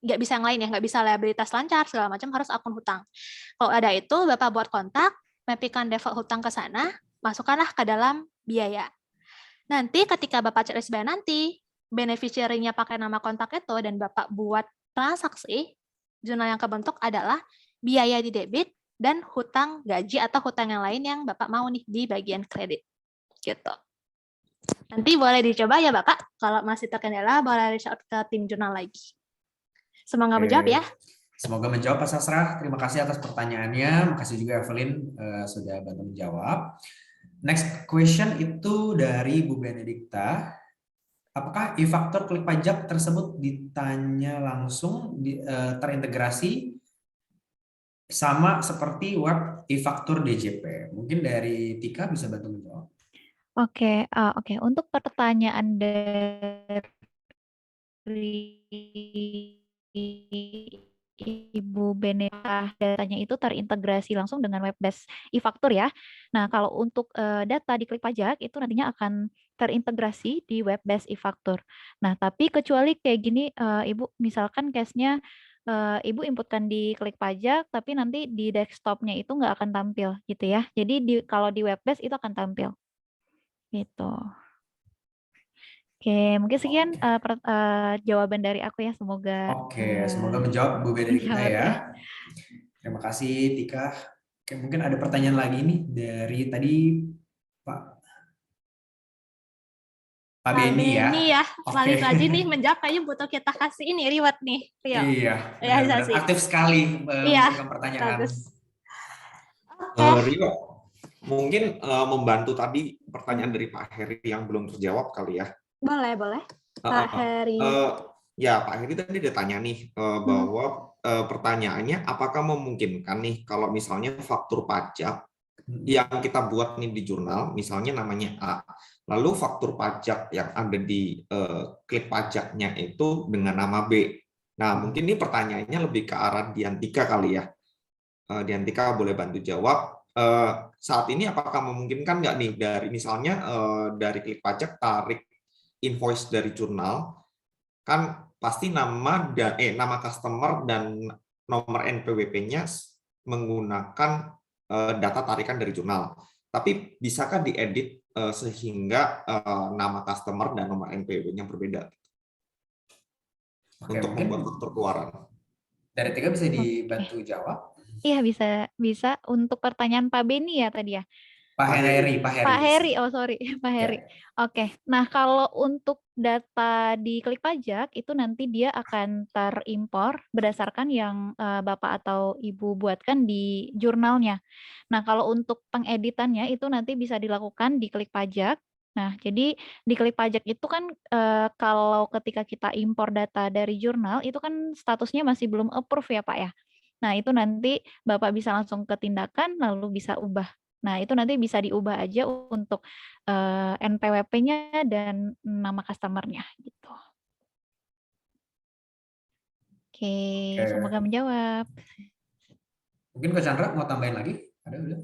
Speaker 1: Nggak bisa yang lain ya, nggak bisa liabilitas lancar, segala macam, harus akun hutang. Kalau ada itu, Bapak buat kontak, mappingkan default hutang ke sana, masukkanlah ke dalam biaya. Nanti ketika Bapak cek list bayar nanti, beneficiary-nya pakai nama kontak itu, dan Bapak buat transaksi, jurnal yang kebentuk adalah biaya di debit dan hutang gaji atau hutang yang lain yang Bapak mau nih di bagian kredit. Gitu. Nanti boleh dicoba ya Bapak, kalau masih terkendala boleh reach out ke tim jurnal lagi. Semoga menjawab ya.
Speaker 2: Semoga menjawab Pak Sasra. Terima kasih atas pertanyaannya. Makasih juga Evelyn sudah bantu menjawab. Next question itu dari Bu Benedikta. Apakah e-faktur klik pajak tersebut ditanya langsung terintegrasi sama seperti web e-faktur DJP? Mungkin dari Tika bisa bantu menjawab.
Speaker 3: Oke, untuk pertanyaan dari Ibu Benedikta, datanya itu terintegrasi langsung dengan web based e-faktur ya. Nah, kalau untuk data di klik pajak itu nantinya akan terintegrasi di web based e-faktur. Nah, tapi kecuali kayak gini, Ibu, misalkan case-nya Ibu inputkan di klik pajak, tapi nanti di desktop-nya itu nggak akan tampil gitu ya. Jadi kalau di web based itu akan tampil. Gitu. Oke, mungkin sekian jawaban dari aku ya, semoga
Speaker 2: Semoga menjawab Bu Benedikta
Speaker 3: menjawab
Speaker 2: ya. Terima kasih Tika. Oke, mungkin ada pertanyaan lagi nih dari tadi Pak Beni ya.
Speaker 1: Beni ya, balik lagi nih menjawab, kayaknya butuh kita kasih ini reward nih. Rio.
Speaker 2: Iya, benar-benar aktif sekali memberikan pertanyaan.
Speaker 1: Bagus.
Speaker 5: Rio, mungkin membantu tadi pertanyaan dari Pak Heri yang belum terjawab kali ya.
Speaker 1: Boleh. Pak Heri.
Speaker 5: Ya, Pak Heri tadi dia tanya nih bahwa pertanyaannya apakah memungkinkan nih kalau misalnya faktur pajak yang kita buat nih di jurnal, misalnya namanya A, lalu faktur pajak yang ada di klik pajaknya itu dengan nama B. Nah, mungkin ini pertanyaannya lebih ke arah Diantika kali ya. Diantika boleh bantu jawab. Saat ini apakah memungkinkan nggak nih dari misalnya dari klik pajak tarik invoice dari jurnal, kan pasti nama customer dan nomor NPWP-nya menggunakan data tarikan dari jurnal. Tapi bisakah diedit sehingga nama customer dan nomor NPWP-nya berbeda untuk membuat faktur keluaran?
Speaker 2: Dari Tika bisa dibantu jawab?
Speaker 3: Iya, bisa untuk pertanyaan Pak Beni ya tadi ya?
Speaker 2: Pak Heri, Pak
Speaker 3: Pak
Speaker 2: Heri.
Speaker 3: Heri, oh sorry, Pak Heri.
Speaker 2: Ya.
Speaker 3: Oke, nah kalau untuk data di Klik Pajak itu nanti dia akan terimpor berdasarkan yang Bapak atau Ibu buatkan di jurnalnya. Nah, kalau untuk pengeditannya itu nanti bisa dilakukan di Klik Pajak. Nah, jadi di Klik Pajak itu kan kalau ketika kita impor data dari jurnal itu kan statusnya masih belum approve ya Pak ya. Nah, itu nanti Bapak bisa langsung ke tindakan lalu bisa ubah. Nah, itu nanti bisa diubah aja untuk NPWP-nya dan nama customer-nya gitu. Oke,
Speaker 2: Oke.
Speaker 3: semoga menjawab.
Speaker 2: Mungkin Coach Chandra mau tambahin lagi? Ada udah?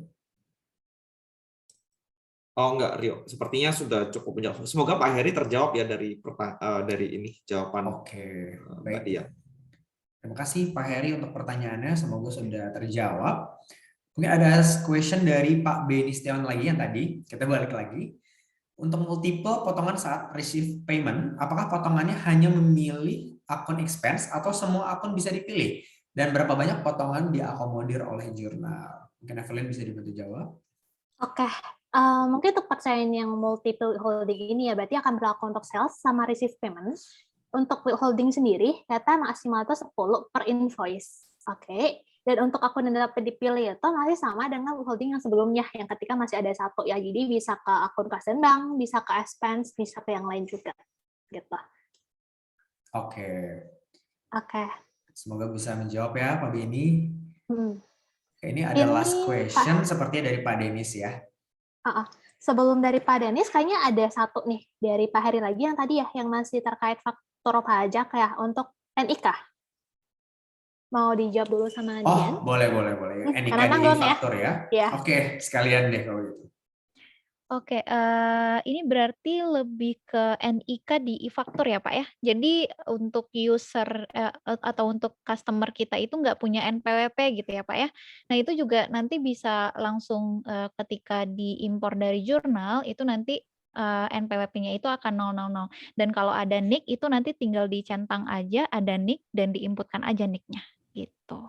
Speaker 5: Oh enggak, Rio. Sepertinya sudah cukup menjawab. Semoga Pak Heri terjawab ya dari ini jawaban
Speaker 2: Oke,
Speaker 5: Mbak
Speaker 2: baik.
Speaker 5: Dia.
Speaker 2: Terima kasih Pak Heri untuk pertanyaannya. Semoga sudah terjawab. Mungkin ada question dari Pak Beni Setiawan lagi yang tadi. Kita balik lagi. Untuk multiple potongan saat receive payment, apakah potongannya hanya memilih akun expense atau semua akun bisa dipilih? Dan berapa banyak potongan diakomodir oleh jurnal? Mungkin Evelyn bisa dibantu jawab.
Speaker 1: Oke, mungkin untuk percayaan yang multiple holding ini ya berarti akan berlaku untuk sales sama receive payment. Untuk holding sendiri, data maksimal itu 10 per invoice. Oke, dan untuk akun yang dapat dipilih itu masih sama dengan holding yang sebelumnya, yang ketika masih ada satu ya. Jadi bisa ke akun kas dan bank, bisa ke expense, bisa ke yang lain juga. Gitu.
Speaker 2: Oke.
Speaker 1: Oke.
Speaker 2: Semoga bisa menjawab ya Pak Beni. Ini ada last question sepertinya dari Pak Denis ya.
Speaker 1: Sebelum dari Pak Denis, kayaknya ada satu nih dari Pak Heri lagi yang tadi ya, yang masih terkait faktur pajak ya untuk NIK. Mau dijawab dulu sama Dian?
Speaker 2: Oh, boleh. NIK di faktur ya? Oke, sekalian deh kalau gitu.
Speaker 3: Oke, ini berarti lebih ke NIK di e-faktur ya Pak ya? Jadi untuk user atau untuk customer kita itu nggak punya NPWP gitu ya Pak ya? Nah itu juga nanti bisa langsung ketika diimpor dari jurnal itu nanti NPWP-nya itu akan 000. Dan kalau ada NIK itu nanti tinggal dicentang aja ada NIK dan diinputkan aja NIK-nya gitu.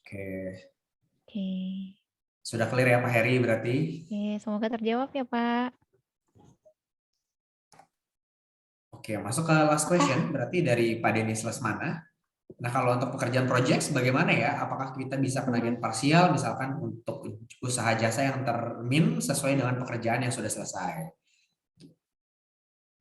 Speaker 2: Oke. Sudah clear ya Pak Heri berarti?
Speaker 3: Oke, semoga terjawab ya Pak.
Speaker 2: Oke, masuk ke last question berarti dari Pak Denis Lesmana. Nah, kalau untuk pekerjaan project bagaimana ya? Apakah kita bisa penagihan parsial misalkan untuk usaha jasa yang termin sesuai dengan pekerjaan yang sudah selesai?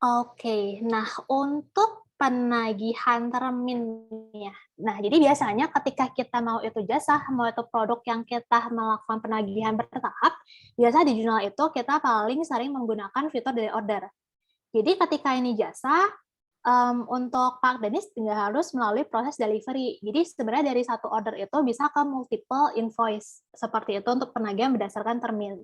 Speaker 1: Oke, nah untuk penagihan terminnya. Nah, jadi biasanya ketika kita mau itu jasa, mau itu produk yang kita melakukan penagihan bertahap, biasa di jurnal itu kita paling sering menggunakan fitur dari order. Jadi ketika ini jasa, untuk Pak Denis nggak harus melalui proses delivery. Jadi sebenarnya dari satu order itu bisa ke multiple invoice. Seperti itu untuk penagihan berdasarkan termin.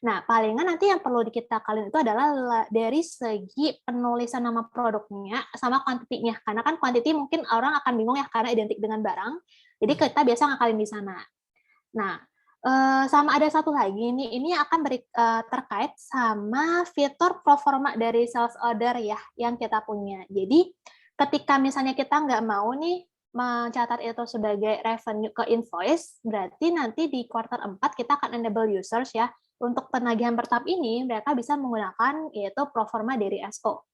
Speaker 1: Nah, palingan nanti yang perlu kita kalian itu adalah dari segi penulisan nama produknya sama kuantitinya. Karena kan kuantiti mungkin orang akan bingung ya karena identik dengan barang. Jadi kita biasa ngakalin di sana. Nah, sama ada satu lagi nih, ini akan terkait sama fitur proforma dari sales order ya, yang kita punya. Jadi, ketika misalnya kita nggak mau nih mencatat itu sebagai revenue ke invoice, berarti nanti di kuartal 4 kita akan enable users ya, untuk penagihan bertahap ini, mereka bisa menggunakan yaitu proforma dari SO.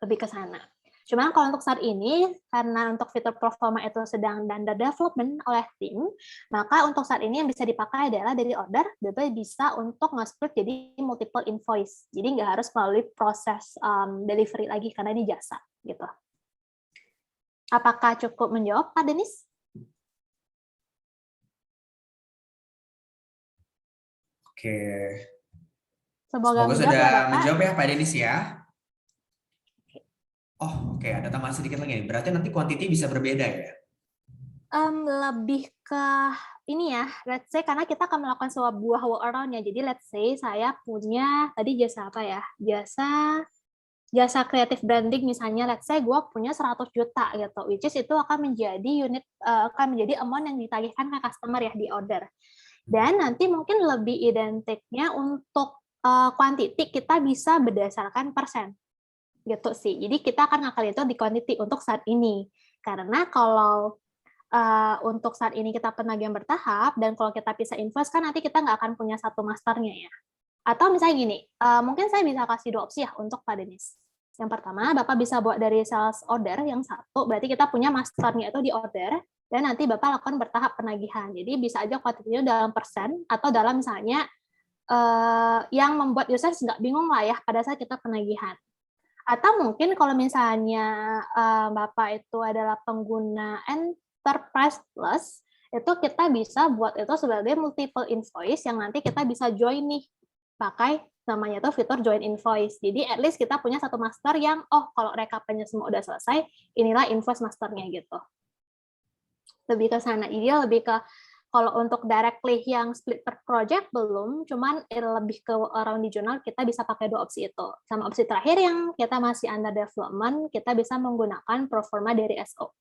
Speaker 1: Lebih ke sana. Cuman kalau untuk saat ini, karena untuk fitur performa itu sedang under development oleh tim, maka untuk saat ini yang bisa dipakai adalah dari order, tapi bisa untuk nge-split jadi multiple invoice. Jadi nggak harus melalui proses delivery lagi, karena ini jasa. Gitu. Apakah cukup menjawab, Pak Denis?
Speaker 2: Oke.
Speaker 1: Semoga
Speaker 2: sudah menjawab ya Pak Denis ya. Oh, oke. Ada tambahan sedikit lagi nih. Berarti nanti quantity bisa berbeda ya?
Speaker 1: Lebih ke ini ya, let's say karena kita akan melakukan sebuah workaround ya. Jadi let's say saya punya tadi jasa apa ya? Jasa kreatif branding misalnya, let's say gue punya 100 juta gitu, which is itu akan menjadi akan menjadi amount yang ditagihkan ke customer ya di order. Dan nanti mungkin lebih identiknya untuk quantity kita bisa berdasarkan persen. Gitu sih. Jadi kita akan ngakali itu di quantity untuk saat ini. Karena kalau untuk saat ini kita penagihan bertahap, dan kalau kita bisa invoice kan nanti kita nggak akan punya satu masternya ya. Atau misalnya gini, mungkin saya bisa kasih 2 opsi ya untuk Pak Denis. Yang pertama, Bapak bisa buat dari sales order yang satu, berarti kita punya masternya itu di order, dan nanti Bapak lakukan bertahap penagihan. Jadi bisa aja kuantitasnya dalam persen, atau dalam misalnya yang membuat user nggak bingung lah ya pada saat kita penagihan. Atau mungkin kalau misalnya Bapak itu adalah pengguna Enterprise Plus, itu kita bisa buat itu sebagai multiple invoice yang nanti kita bisa join nih, pakai namanya tuh fitur join invoice. Jadi at least kita punya satu master yang, oh kalau rekapannya semua udah selesai, inilah invoice masternya gitu. Lebih ke sana. Ideal lebih ke, kalau untuk directly yang split per project belum, cuman lebih ke around di jurnal kita bisa pakai 2 opsi itu. Sama opsi terakhir yang kita masih under development, kita bisa menggunakan proforma dari SO.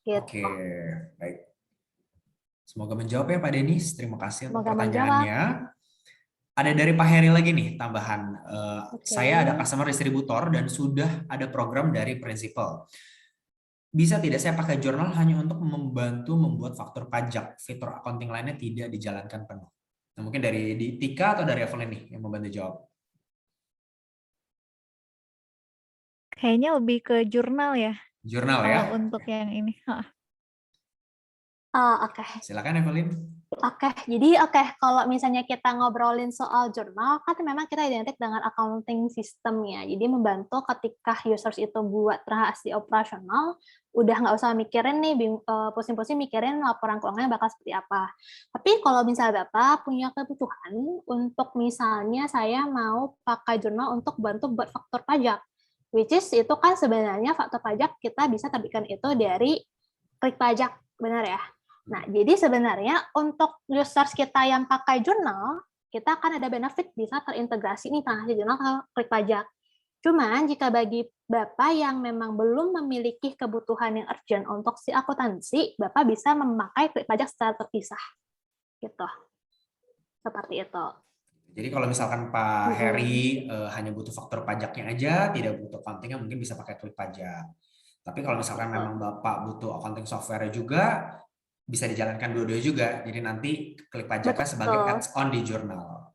Speaker 1: Gitu.
Speaker 2: Oke, baik. Semoga menjawab ya Pak Denis. Terima kasih untuk
Speaker 1: Semoga
Speaker 2: pertanyaannya. Ada dari Pak Heri lagi nih tambahan.
Speaker 1: Oke.
Speaker 2: Saya ada customer distributor dan sudah ada program dari principal. Bisa tidak saya pakai jurnal hanya untuk membantu membuat faktur pajak? Fitur accounting lainnya tidak dijalankan penuh. Nah, mungkin dari Tika atau dari Evelyn nih yang membantu jawab.
Speaker 3: Kayaknya lebih ke jurnal ya.
Speaker 2: Jurnal ya.
Speaker 3: Kalau untuk yang ini.
Speaker 1: Oke.
Speaker 2: Silakan Evelyn.
Speaker 1: Oke, jadi kalau misalnya kita ngobrolin soal jurnal, kan memang kita identik dengan accounting system-nya. Jadi membantu ketika users itu buat transaksi operasional, udah nggak usah mikirin nih, pusing-pusing mikirin laporan keuangannya bakal seperti apa. Tapi kalau misalnya Bapak punya kebutuhan untuk misalnya saya mau pakai jurnal untuk bantu buat faktur pajak, which is itu kan sebenarnya faktur pajak kita bisa terbitkan itu dari klik pajak, benar ya? Nah, jadi sebenarnya untuk users kita yang pakai jurnal, kita akan ada benefit bisa terintegrasi nih transaksi jurnal ke klik pajak. Cuman jika bagi Bapak yang memang belum memiliki kebutuhan yang urgent untuk si akuntansi, Bapak bisa memakai klik pajak secara terpisah. Gitu. Seperti itu.
Speaker 2: Jadi kalau misalkan Pak Heri hanya butuh faktur pajaknya aja, tidak butuh accounting-nya, mungkin bisa pakai klik pajak. Tapi kalau misalkan memang Bapak butuh accounting software juga, bisa dijalankan dua-duanya juga. Jadi nanti klik pajaknya sebagai add-on di jurnal.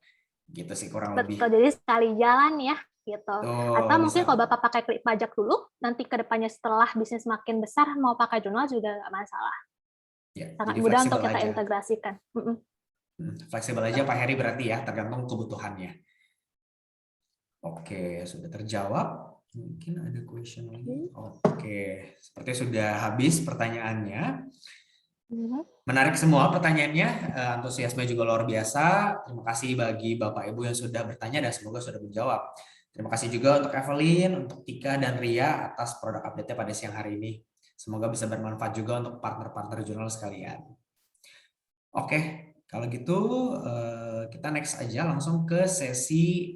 Speaker 2: Gitu sih kurang lebih.
Speaker 1: Betul, jadi sekali jalan ya. Gitu. Atau mungkin
Speaker 2: bisa.
Speaker 1: kalau Bapak pakai klik pajak dulu, nanti ke depannya setelah bisnis makin besar, mau pakai jurnal juga nggak masalah.
Speaker 2: Ya,
Speaker 1: sangat
Speaker 2: jadi
Speaker 1: mudah untuk
Speaker 2: fleksibel
Speaker 1: kita
Speaker 2: aja.
Speaker 1: integrasikan.
Speaker 2: Fleksibel aja Pak Heri berarti ya, tergantung kebutuhannya. Oke, sudah terjawab. Mungkin ada question lagi. Oke, sepertinya sudah habis pertanyaannya. Menarik semua pertanyaannya, antusiasme juga luar biasa. Terima kasih bagi Bapak Ibu yang sudah bertanya dan semoga sudah menjawab. Terima kasih juga untuk Evelyn, untuk Tika dan Ria atas produk update-nya pada siang hari ini. Semoga bisa bermanfaat juga untuk partner-partner jurnal sekalian. Oke, kalau gitu kita next aja langsung ke sesi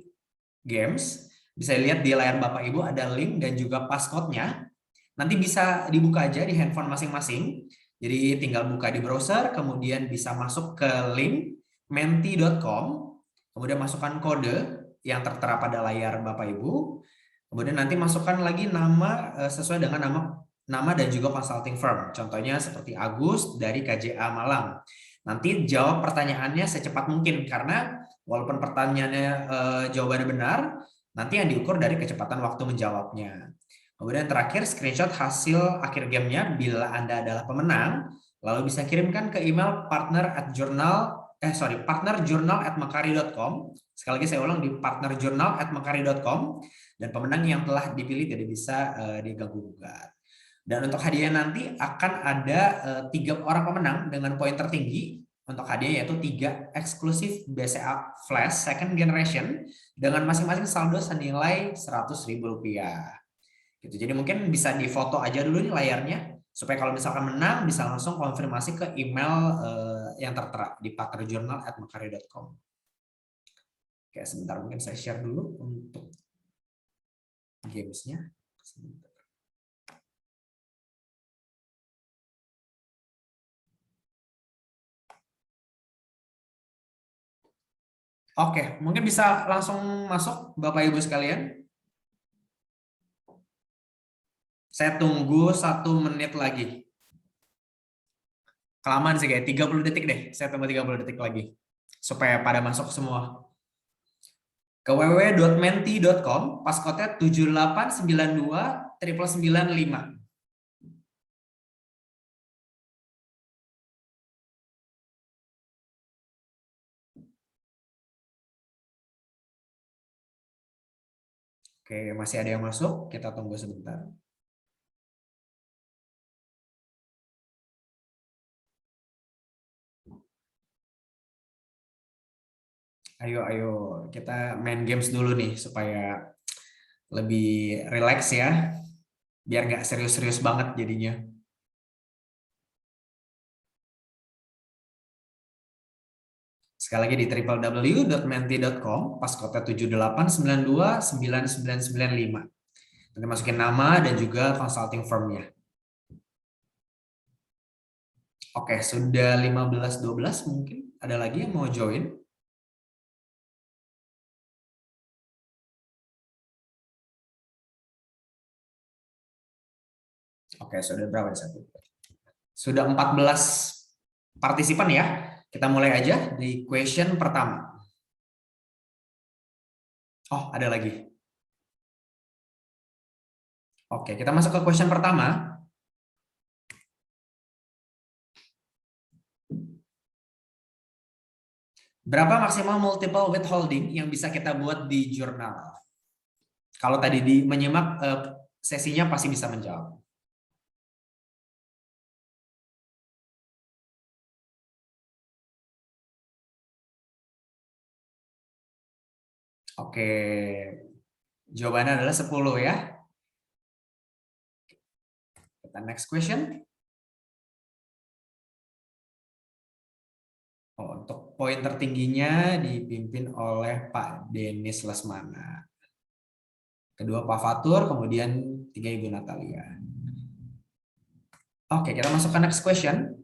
Speaker 2: games. Bisa lihat di layar Bapak Ibu ada link dan juga passcode-nya. Nanti bisa dibuka aja di handphone masing-masing. Jadi tinggal buka di browser, kemudian bisa masuk ke link menti.com, kemudian masukkan kode yang tertera pada layar Bapak Ibu, kemudian nanti masukkan lagi nama sesuai dengan nama dan juga consulting firm. Contohnya seperti Agus dari KJA Malang. Nanti jawab pertanyaannya secepat mungkin, karena walaupun pertanyaannya jawabannya benar, nanti yang diukur dari kecepatan waktu menjawabnya. Kemudian terakhir, screenshot hasil akhir gamenya bila Anda adalah pemenang, lalu bisa kirimkan ke email partnerjournal@makari.com. Sekali lagi saya ulang, di partnerjournal@makari.com, dan pemenang yang telah dipilih tidak bisa diganggu-gugat. Dan untuk hadiah nanti akan ada 3 orang pemenang dengan poin tertinggi. Untuk hadiah yaitu 3 eksklusif BCA Flash Second Generation dengan masing-masing saldo senilai Rp100.000. Gitu. Jadi mungkin bisa difoto aja dulu nih layarnya supaya kalau misalkan menang bisa langsung konfirmasi ke email yang tertera di partnerjournal@makari.com. Oke, sebentar mungkin saya share dulu untuk gamesnya. Sebentar. Oke, mungkin bisa langsung masuk Bapak Ibu sekalian. Saya tunggu 1 menit lagi. Kelamaan sih kayak 30 detik deh. Saya tunggu 30 detik lagi. Supaya pada masuk semua. Ke www.menti.com, passcode-nya 78929995. Oke, masih ada yang masuk. Kita tunggu sebentar. Ayo, kita main games dulu nih supaya lebih rileks ya. Biar nggak serius-serius banget jadinya. Sekali lagi di www.menti.com, passcode 78929995. Nanti masukin nama dan juga consulting firm-nya. Oke, sudah 15.12 mungkin. Ada lagi yang mau join? Oke, sudah berapa? Sudah 14 partisipan ya. Kita mulai aja di question pertama. Oh, ada lagi. Oke, kita masuk ke question pertama. Berapa maksimal multiple withholding yang bisa kita buat di jurnal? Kalau tadi menyimak sesinya pasti bisa menjawab. Oke, jawabannya adalah 10 ya. Kita next question. Oh, untuk poin tertingginya dipimpin oleh Pak Denis Lesmana. Kedua Pak Fatur, kemudian 3 Ibu Natalia. Oke, kita masuk ke next question.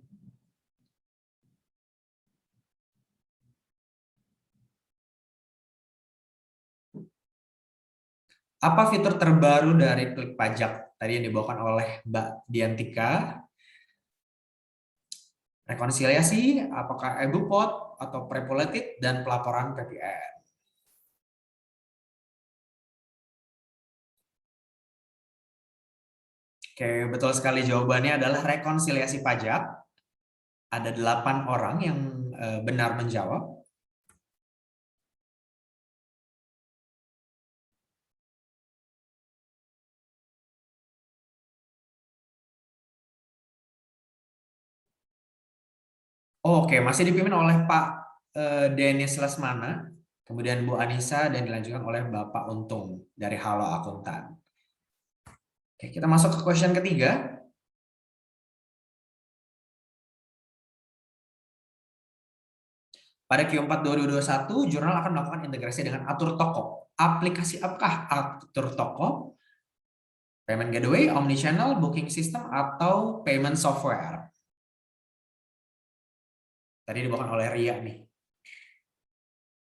Speaker 2: Apa fitur terbaru dari Klik Pajak tadi yang dibawakan oleh Mbak Diantika? Rekonsiliasi, apakah EBUPOT atau Prepolated dan pelaporan PPN? Oke, betul sekali jawabannya adalah rekonsiliasi pajak. Ada 8 orang yang benar menjawab. Oke, masih dipimpin oleh Pak Denis Lesmana, kemudian Bu Anissa, dan dilanjutkan oleh Bapak Untung dari Halo Akuntan. Oke, kita masuk ke question ketiga. Pada Q4 2021, jurnal akan melakukan integrasi dengan Atur Toko. Aplikasi apakah Atur Toko? Payment Gateway, Omnichannel, Booking System, atau Payment Software? Tadi dibawakan oleh Ria nih.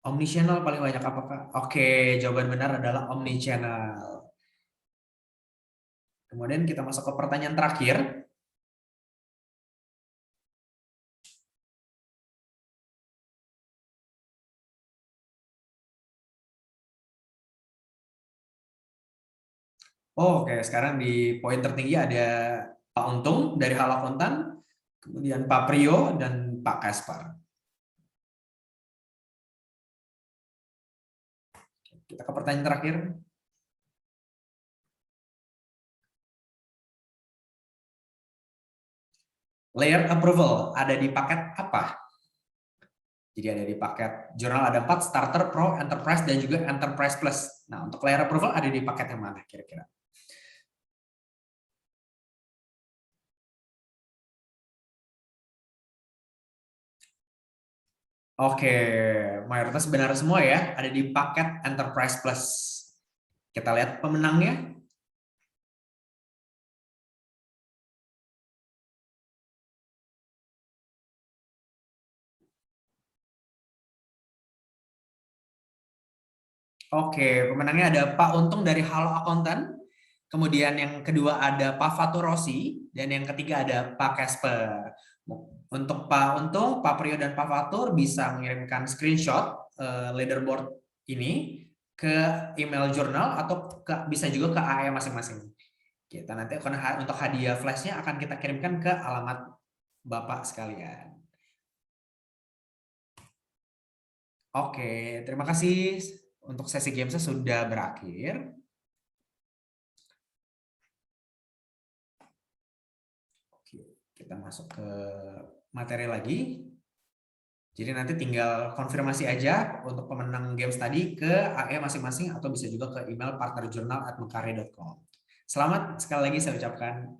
Speaker 2: Omnichannel paling banyak apakah? Oke, jawaban benar adalah Omnichannel. Kemudian kita masuk ke pertanyaan terakhir. Oke, sekarang di poin tertinggi ada Pak Untung dari Halo Akuntan, kemudian Pak Prio dan Pak Kaspar. Kita ke pertanyaan terakhir. Layer approval ada di paket apa? Jadi ada di paket jurnal ada 4, Starter, Pro, Enterprise, dan juga Enterprise Plus. Nah, untuk layer approval ada di paket yang mana kira-kira? Oke, mayoritas benar semua ya, ada di paket Enterprise Plus. Kita lihat pemenangnya. Oke, pemenangnya ada Pak Untung dari Halo Akuntan. Kemudian yang kedua ada Pak Fatur Rossi. Dan yang ketiga ada Pak Kasper. Untuk Pak Untung, Pak Priyo, dan Pak Fatur bisa mengirimkan screenshot leaderboard ini ke email jurnal atau bisa juga ke AE masing-masing. Kita nanti akan untuk hadiah flashnya akan kita kirimkan ke alamat Bapak sekalian. Oke, terima kasih untuk sesi gamesnya sudah berakhir. Oke, kita masuk ke materi lagi. Jadi nanti tinggal konfirmasi aja untuk pemenang games tadi ke AE masing-masing atau bisa juga ke email partnerjurnal@mekare.com. Selamat sekali lagi saya ucapkan.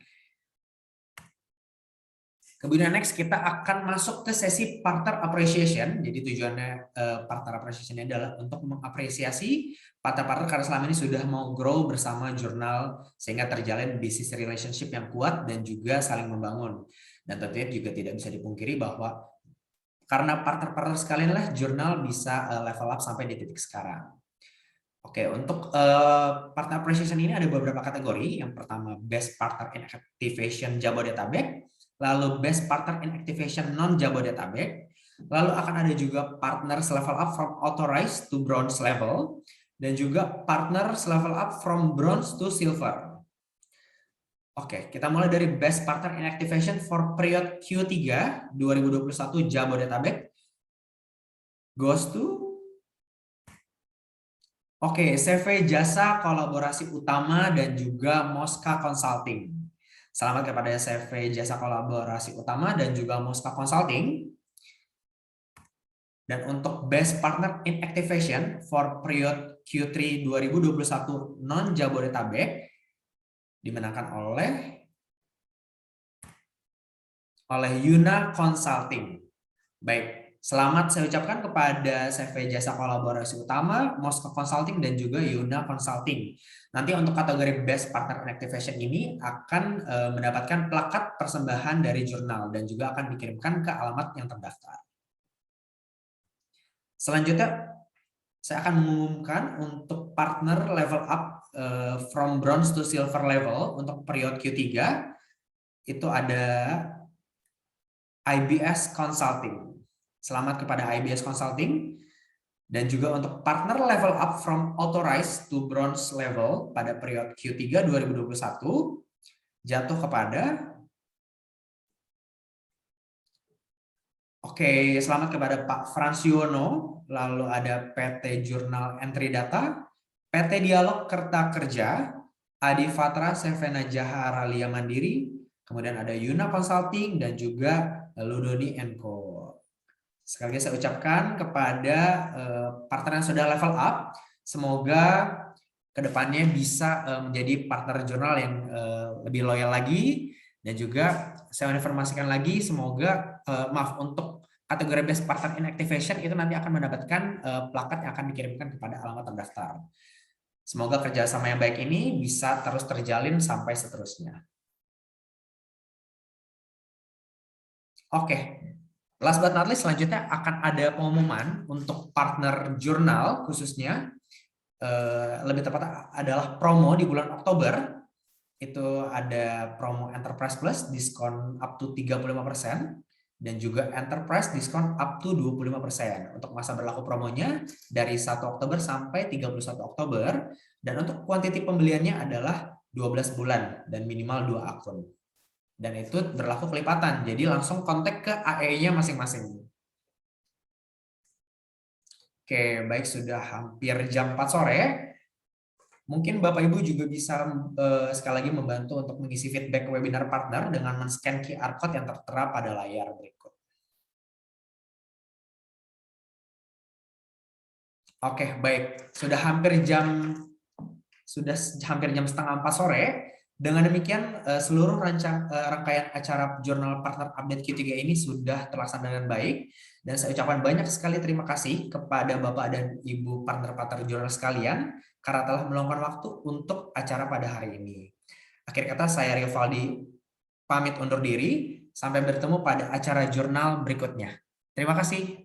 Speaker 2: Kemudian next kita akan masuk ke sesi partner appreciation. Jadi tujuannya partner appreciation ini adalah untuk mengapresiasi partner-partner karena selama ini sudah mau grow bersama jurnal sehingga terjalin business relationship yang kuat dan juga saling membangun. Dan tentunya juga tidak bisa dipungkiri bahwa karena partner-partner sekalian lah jurnal bisa level up sampai di titik sekarang. Oke, untuk partner appreciation ini ada beberapa kategori. Yang pertama Best Partner in Activation Jabodetabek, lalu Best Partner in Activation Non Jabodetabek, lalu akan ada juga Partners Level Up from Authorized to Bronze Level, dan juga Partners Level Up from Bronze to Silver. Oke, kita mulai dari Best Partner in Activation for period Q3 2021 Jabodetabek. Goes to CV Jasa Kolaborasi Utama dan juga Mosca Consulting. Selamat kepada CV Jasa Kolaborasi Utama dan juga Mosca Consulting. Dan untuk Best Partner in Activation for period Q3 2021 non Jabodetabek dimenangkan oleh Yuna Consulting. Baik, selamat saya ucapkan kepada CV Jasa Kolaborasi Utama, Mosca Consulting, dan juga Yuna Consulting. Nanti untuk kategori Best Partner in Activation ini akan mendapatkan plakat persembahan dari jurnal dan juga akan dikirimkan ke alamat yang terdaftar. Selanjutnya, saya akan mengumumkan untuk partner level up from bronze to silver level untuk periode Q3. Itu ada IBS Consulting. Selamat kepada IBS Consulting. Dan juga untuk partner level up from authorized to bronze level pada periode Q3 2021 jatuh kepada selamat kepada Pak Fransiono, lalu ada PT Jurnal Entry Data, PT Dialog Kerta Kerja, Adi Fatra Sevena Jaharalia Mandiri, kemudian ada Yuna Consulting dan juga Ludoni & Co. Sekali lagi saya ucapkan kepada partner yang sudah level up, semoga kedepannya bisa menjadi partner jurnal yang lebih loyal lagi, dan juga saya informasikan lagi semoga untuk kategori Best Partner in Activation itu nanti akan mendapatkan plakat yang akan dikirimkan kepada alamat terdaftar. Semoga kerjasama yang baik ini bisa terus terjalin sampai seterusnya. Last but not least, selanjutnya akan ada pengumuman untuk partner jurnal khususnya, lebih tepat adalah promo di bulan Oktober. Itu ada promo Enterprise Plus diskon up to 35% dan juga Enterprise diskon up to 25%. Untuk masa berlaku promonya dari 1 Oktober sampai 31 Oktober dan untuk kuantiti pembeliannya adalah 12 bulan dan minimal 2 akun. Dan itu berlaku kelipatan, jadi langsung kontak ke AE-nya masing-masing. Baik, sudah hampir jam 4 sore. Mungkin Bapak Ibu juga bisa sekali lagi membantu untuk mengisi feedback webinar partner dengan men-scan QR code yang tertera pada layar berikut. Baik, sudah hampir jam setengah 4 sore. Dengan demikian, seluruh rangkaian acara Jurnal Partner Update Q3 ini sudah terlaksana dengan baik. Dan saya ucapkan banyak sekali terima kasih kepada Bapak dan Ibu partner-partner jurnal sekalian karena telah meluangkan waktu untuk acara pada hari ini. Akhir kata, saya Rivaldi pamit undur diri. Sampai bertemu pada acara jurnal berikutnya. Terima kasih.